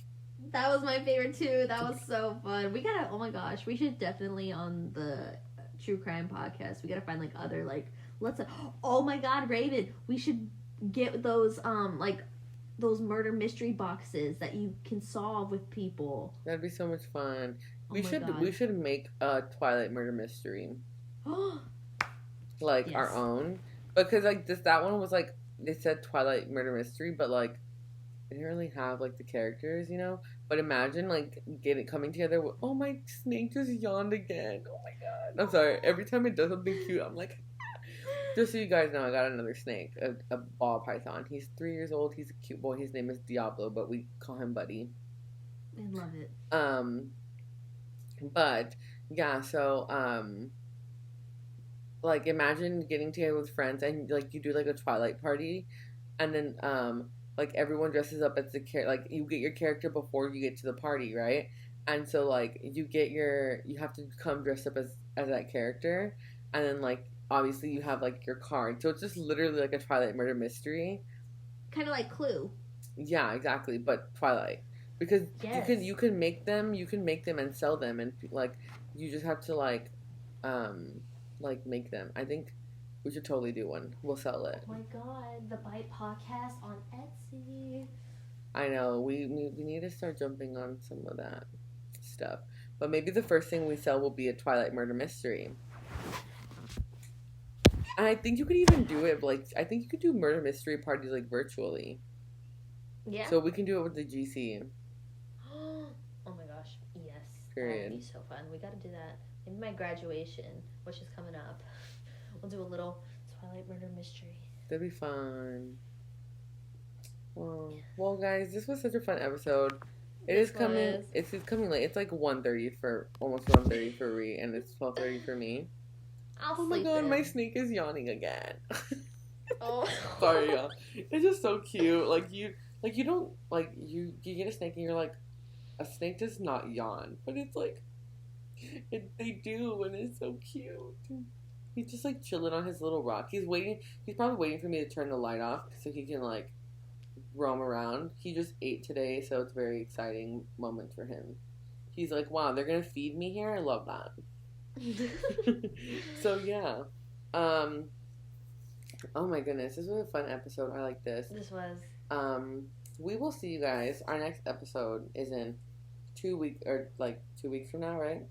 That was my favorite too. That was so fun. We gotta. Oh my gosh, we should definitely on the true crime podcast. We gotta find like other like oh my god, Raven. We should get those like those murder mystery boxes that you can solve with people. That'd be so much fun. We should make a Twilight murder mystery. Like yes. Our own, because like that one was like. They said Twilight murder mystery, but like they didn't really have like the characters, you know. But imagine like coming together with, oh, my snake just yawned again. Oh my god! I'm sorry. Every time it does something cute, I'm like, just so you guys know, I got another snake, a ball python. He's 3 years old. He's a cute boy. His name is Diablo, but we call him Buddy. I love it. But yeah, so like, imagine getting together with friends and, like, you do, like, a Twilight party. And then, like, everyone dresses up as the like, you get your character before you get to the party, right? And so, like, you have to come dressed up as that character. And then, like, obviously you have, like, your card. So it's just literally, like, a Twilight murder mystery. Kind of like Clue. Yeah, exactly. But Twilight. Because yes. you can make them and sell them. And, like, you just have to, like, make them. I think we should totally do one. We'll sell it. Oh my god, the Bite podcast on Etsy. I know. We need to start jumping on some of that stuff. But maybe the first thing we sell will be a Twilight murder mystery. And I think you could even do it, like, I think you could do murder mystery parties, like, virtually. Yeah. So we can do it with the GC. Oh my gosh, yes. Period. That would be so fun. We gotta do that. Maybe my graduation, which is coming up, we'll do a little Twilight murder mystery. That'd be fun. Well, guys, this was such a fun episode. It's coming late. It's like 1:30 almost 1:30 for Rhe, and it's 12:30 for me. Oh my god, my snake is yawning again. Oh. Sorry, y'all. It's just so cute. You get a snake and you're like, a snake does not yawn, but it's like, they do, and it's so cute. He's just like chilling on his little rock. He's probably waiting for me to turn the light off so he can like roam around. He just ate today, so it's a very exciting moment for him. He's like, wow, they're gonna feed me here? I love that. So yeah. Oh my goodness, this was a fun episode. I like this. This was. We will see you guys. Our next episode is in 2 weeks, or like 2 weeks from now, right?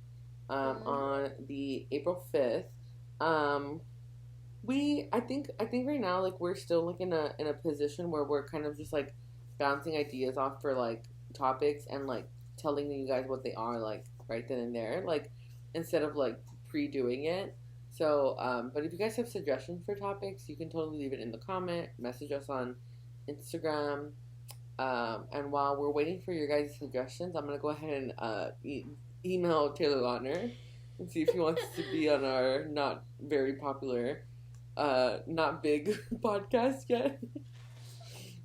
On the April 5th. I think right now, like, we're still like in a position where we're kind of just like bouncing ideas off for like topics and like telling you guys what they are, like, right then and there, like, instead of like pre-doing it. So, but if you guys have suggestions for topics, you can totally leave it in the comment, message us on Instagram. And while we're waiting for your guys' suggestions, I'm gonna go ahead and email Taylor Lautner and see if he wants to be on our not very popular, not big podcast yet.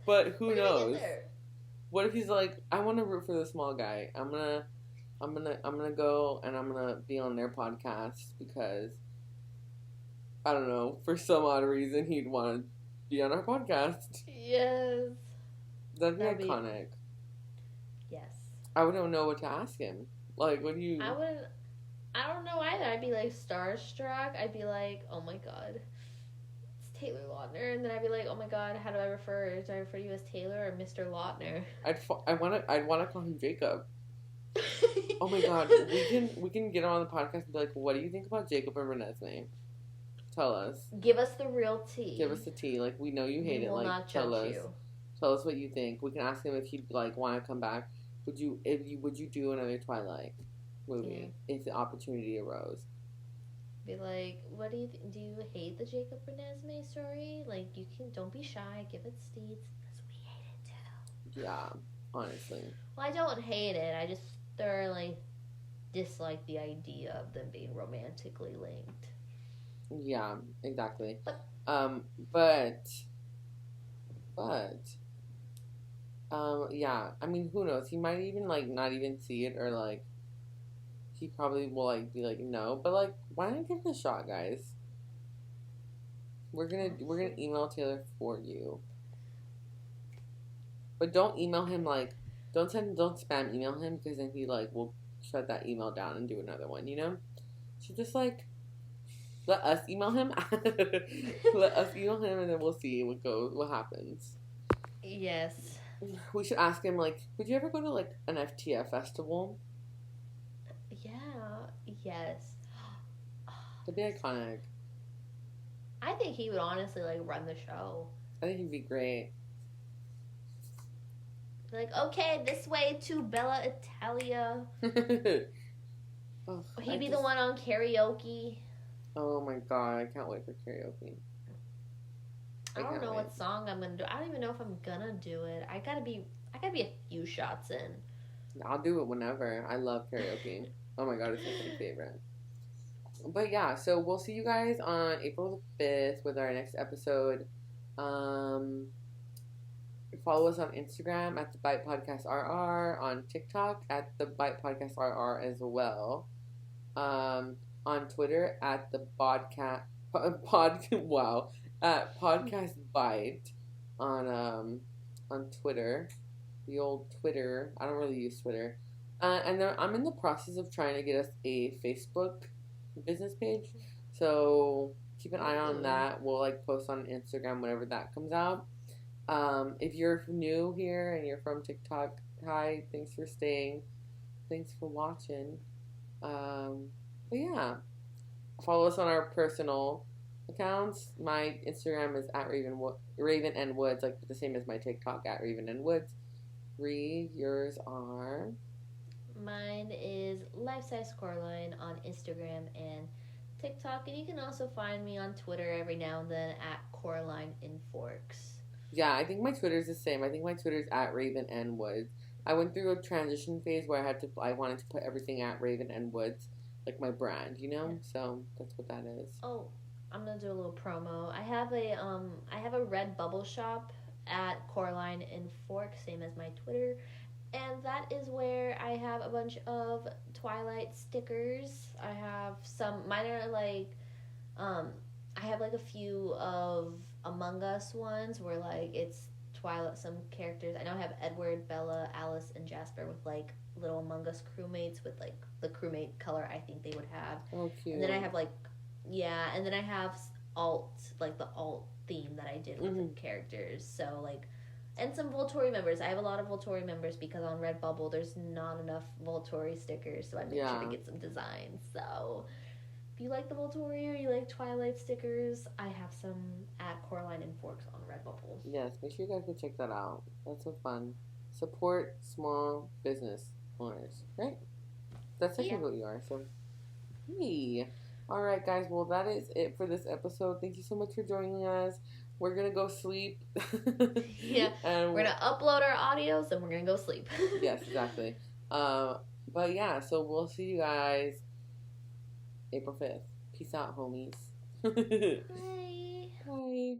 But who knows? What if he's like, I want to root for the small guy. I'm gonna go and I'm gonna be on their podcast because I don't know, for some odd reason he'd want to be on our podcast. Yes. That'd be iconic. Yes. I wouldn't know what to ask him. Like, what do you... I don't know either. I'd be like starstruck. I'd be like, oh my god, it's Taylor Lautner. And then I'd be like, oh my god, how do I refer? Do I refer to you as Taylor or Mr. Lautner? I'd want to call him Jacob. Oh my god, we can get him on the podcast and be like, what do you think about Jacob and Renee's name? Tell us. Give us the real tea. Give us the tea. Like, we know you hate it. Like, not tell us. You. Tell us what you think. We can ask him if he'd like want to come back. Would you do another Twilight movie if the opportunity arose? Be like, what do you do? You hate the Jacob Renesmee story? Like, don't be shy. Give it steeds because we hate it too. Yeah, honestly. Well, I don't hate it. I just thoroughly dislike the idea of them being romantically linked. Yeah, exactly. But yeah, I mean, who knows? He might even, like, not even see it, or, like, he probably will, like, be like, no, but, like, why not give it a shot, guys? We're gonna email Taylor for you. But don't email him, like, don't spam email him, because then he, like, will shut that email down and do another one, you know? So just, like, let us email him. Let us email him, and then we'll see what happens. Yes. We should ask him, like, would you ever go to, like, an FTF festival? Yeah. Yes. That'd be iconic. I think he would honestly, like, run the show. I think he'd be great. Like, okay, this way to Bella Italia. He'd be the one on karaoke. Oh my god, I can't wait for karaoke. I don't know what song I'm gonna do. I don't even know if I'm gonna do it. I gotta be a few shots in. I'll do it whenever. I love karaoke. Oh my god, it's my favorite. But yeah, so we'll see you guys on April the 5th with our next episode. Follow us on Instagram at the Bite Podcast RR, on TikTok at the Bite Podcast RR as well. On Twitter at the at Podcast Bite on Twitter, the old Twitter. I don't really use Twitter, and then I'm in the process of trying to get us a Facebook business page, so keep an eye on that. We'll like post on Instagram whenever that comes out. If you're new here and you're from TikTok, hi, thanks for staying, thanks for watching. But yeah, follow us on our personal accounts. My Instagram is at Raven and Woods, like the same as my TikTok at Raven and Woods. Rhe, yours are? Mine is Life Size Coraline on Instagram and TikTok, and you can also find me on Twitter every now and then at Coraline in Forks. Yeah, I think my Twitter's the same. I think my Twitter's at Raven and Woods. I went through a transition phase where I wanted to put everything at Raven and Woods, like my brand, you know? So that's what that is. Oh, I'm gonna do a little promo. I have a red bubble shop at Coraline in Forks, same as my Twitter, and that is where I have a bunch of Twilight stickers. I have some. Mine are like, I have like a few of Among Us ones where like it's Twilight. Some characters. I know I have Edward, Bella, Alice, and Jasper with like little Among Us crewmates with like the crewmate color I think they would have. Oh, cute. And then I have like, yeah, and then I have alt theme that I did with the characters. So like, and some Volturi members. I have a lot of Volturi members because on Redbubble there's not enough Volturi stickers, so I made sure to get some designs. So if you like the Volturi or you like Twilight stickers, I have some at Coraline and Forks on Redbubble. Yes, make sure you guys go check that out. That's so fun. Support small business owners, right? That's actually what you are. So, hey. Alright guys, well that is it for this episode. Thank you so much for joining us. we're gonna go sleep. Yeah, we're gonna upload our audios and we're gonna go sleep. Yes, exactly. But yeah, so we'll see you guys April 5th. Peace out, homies. Bye. Bye.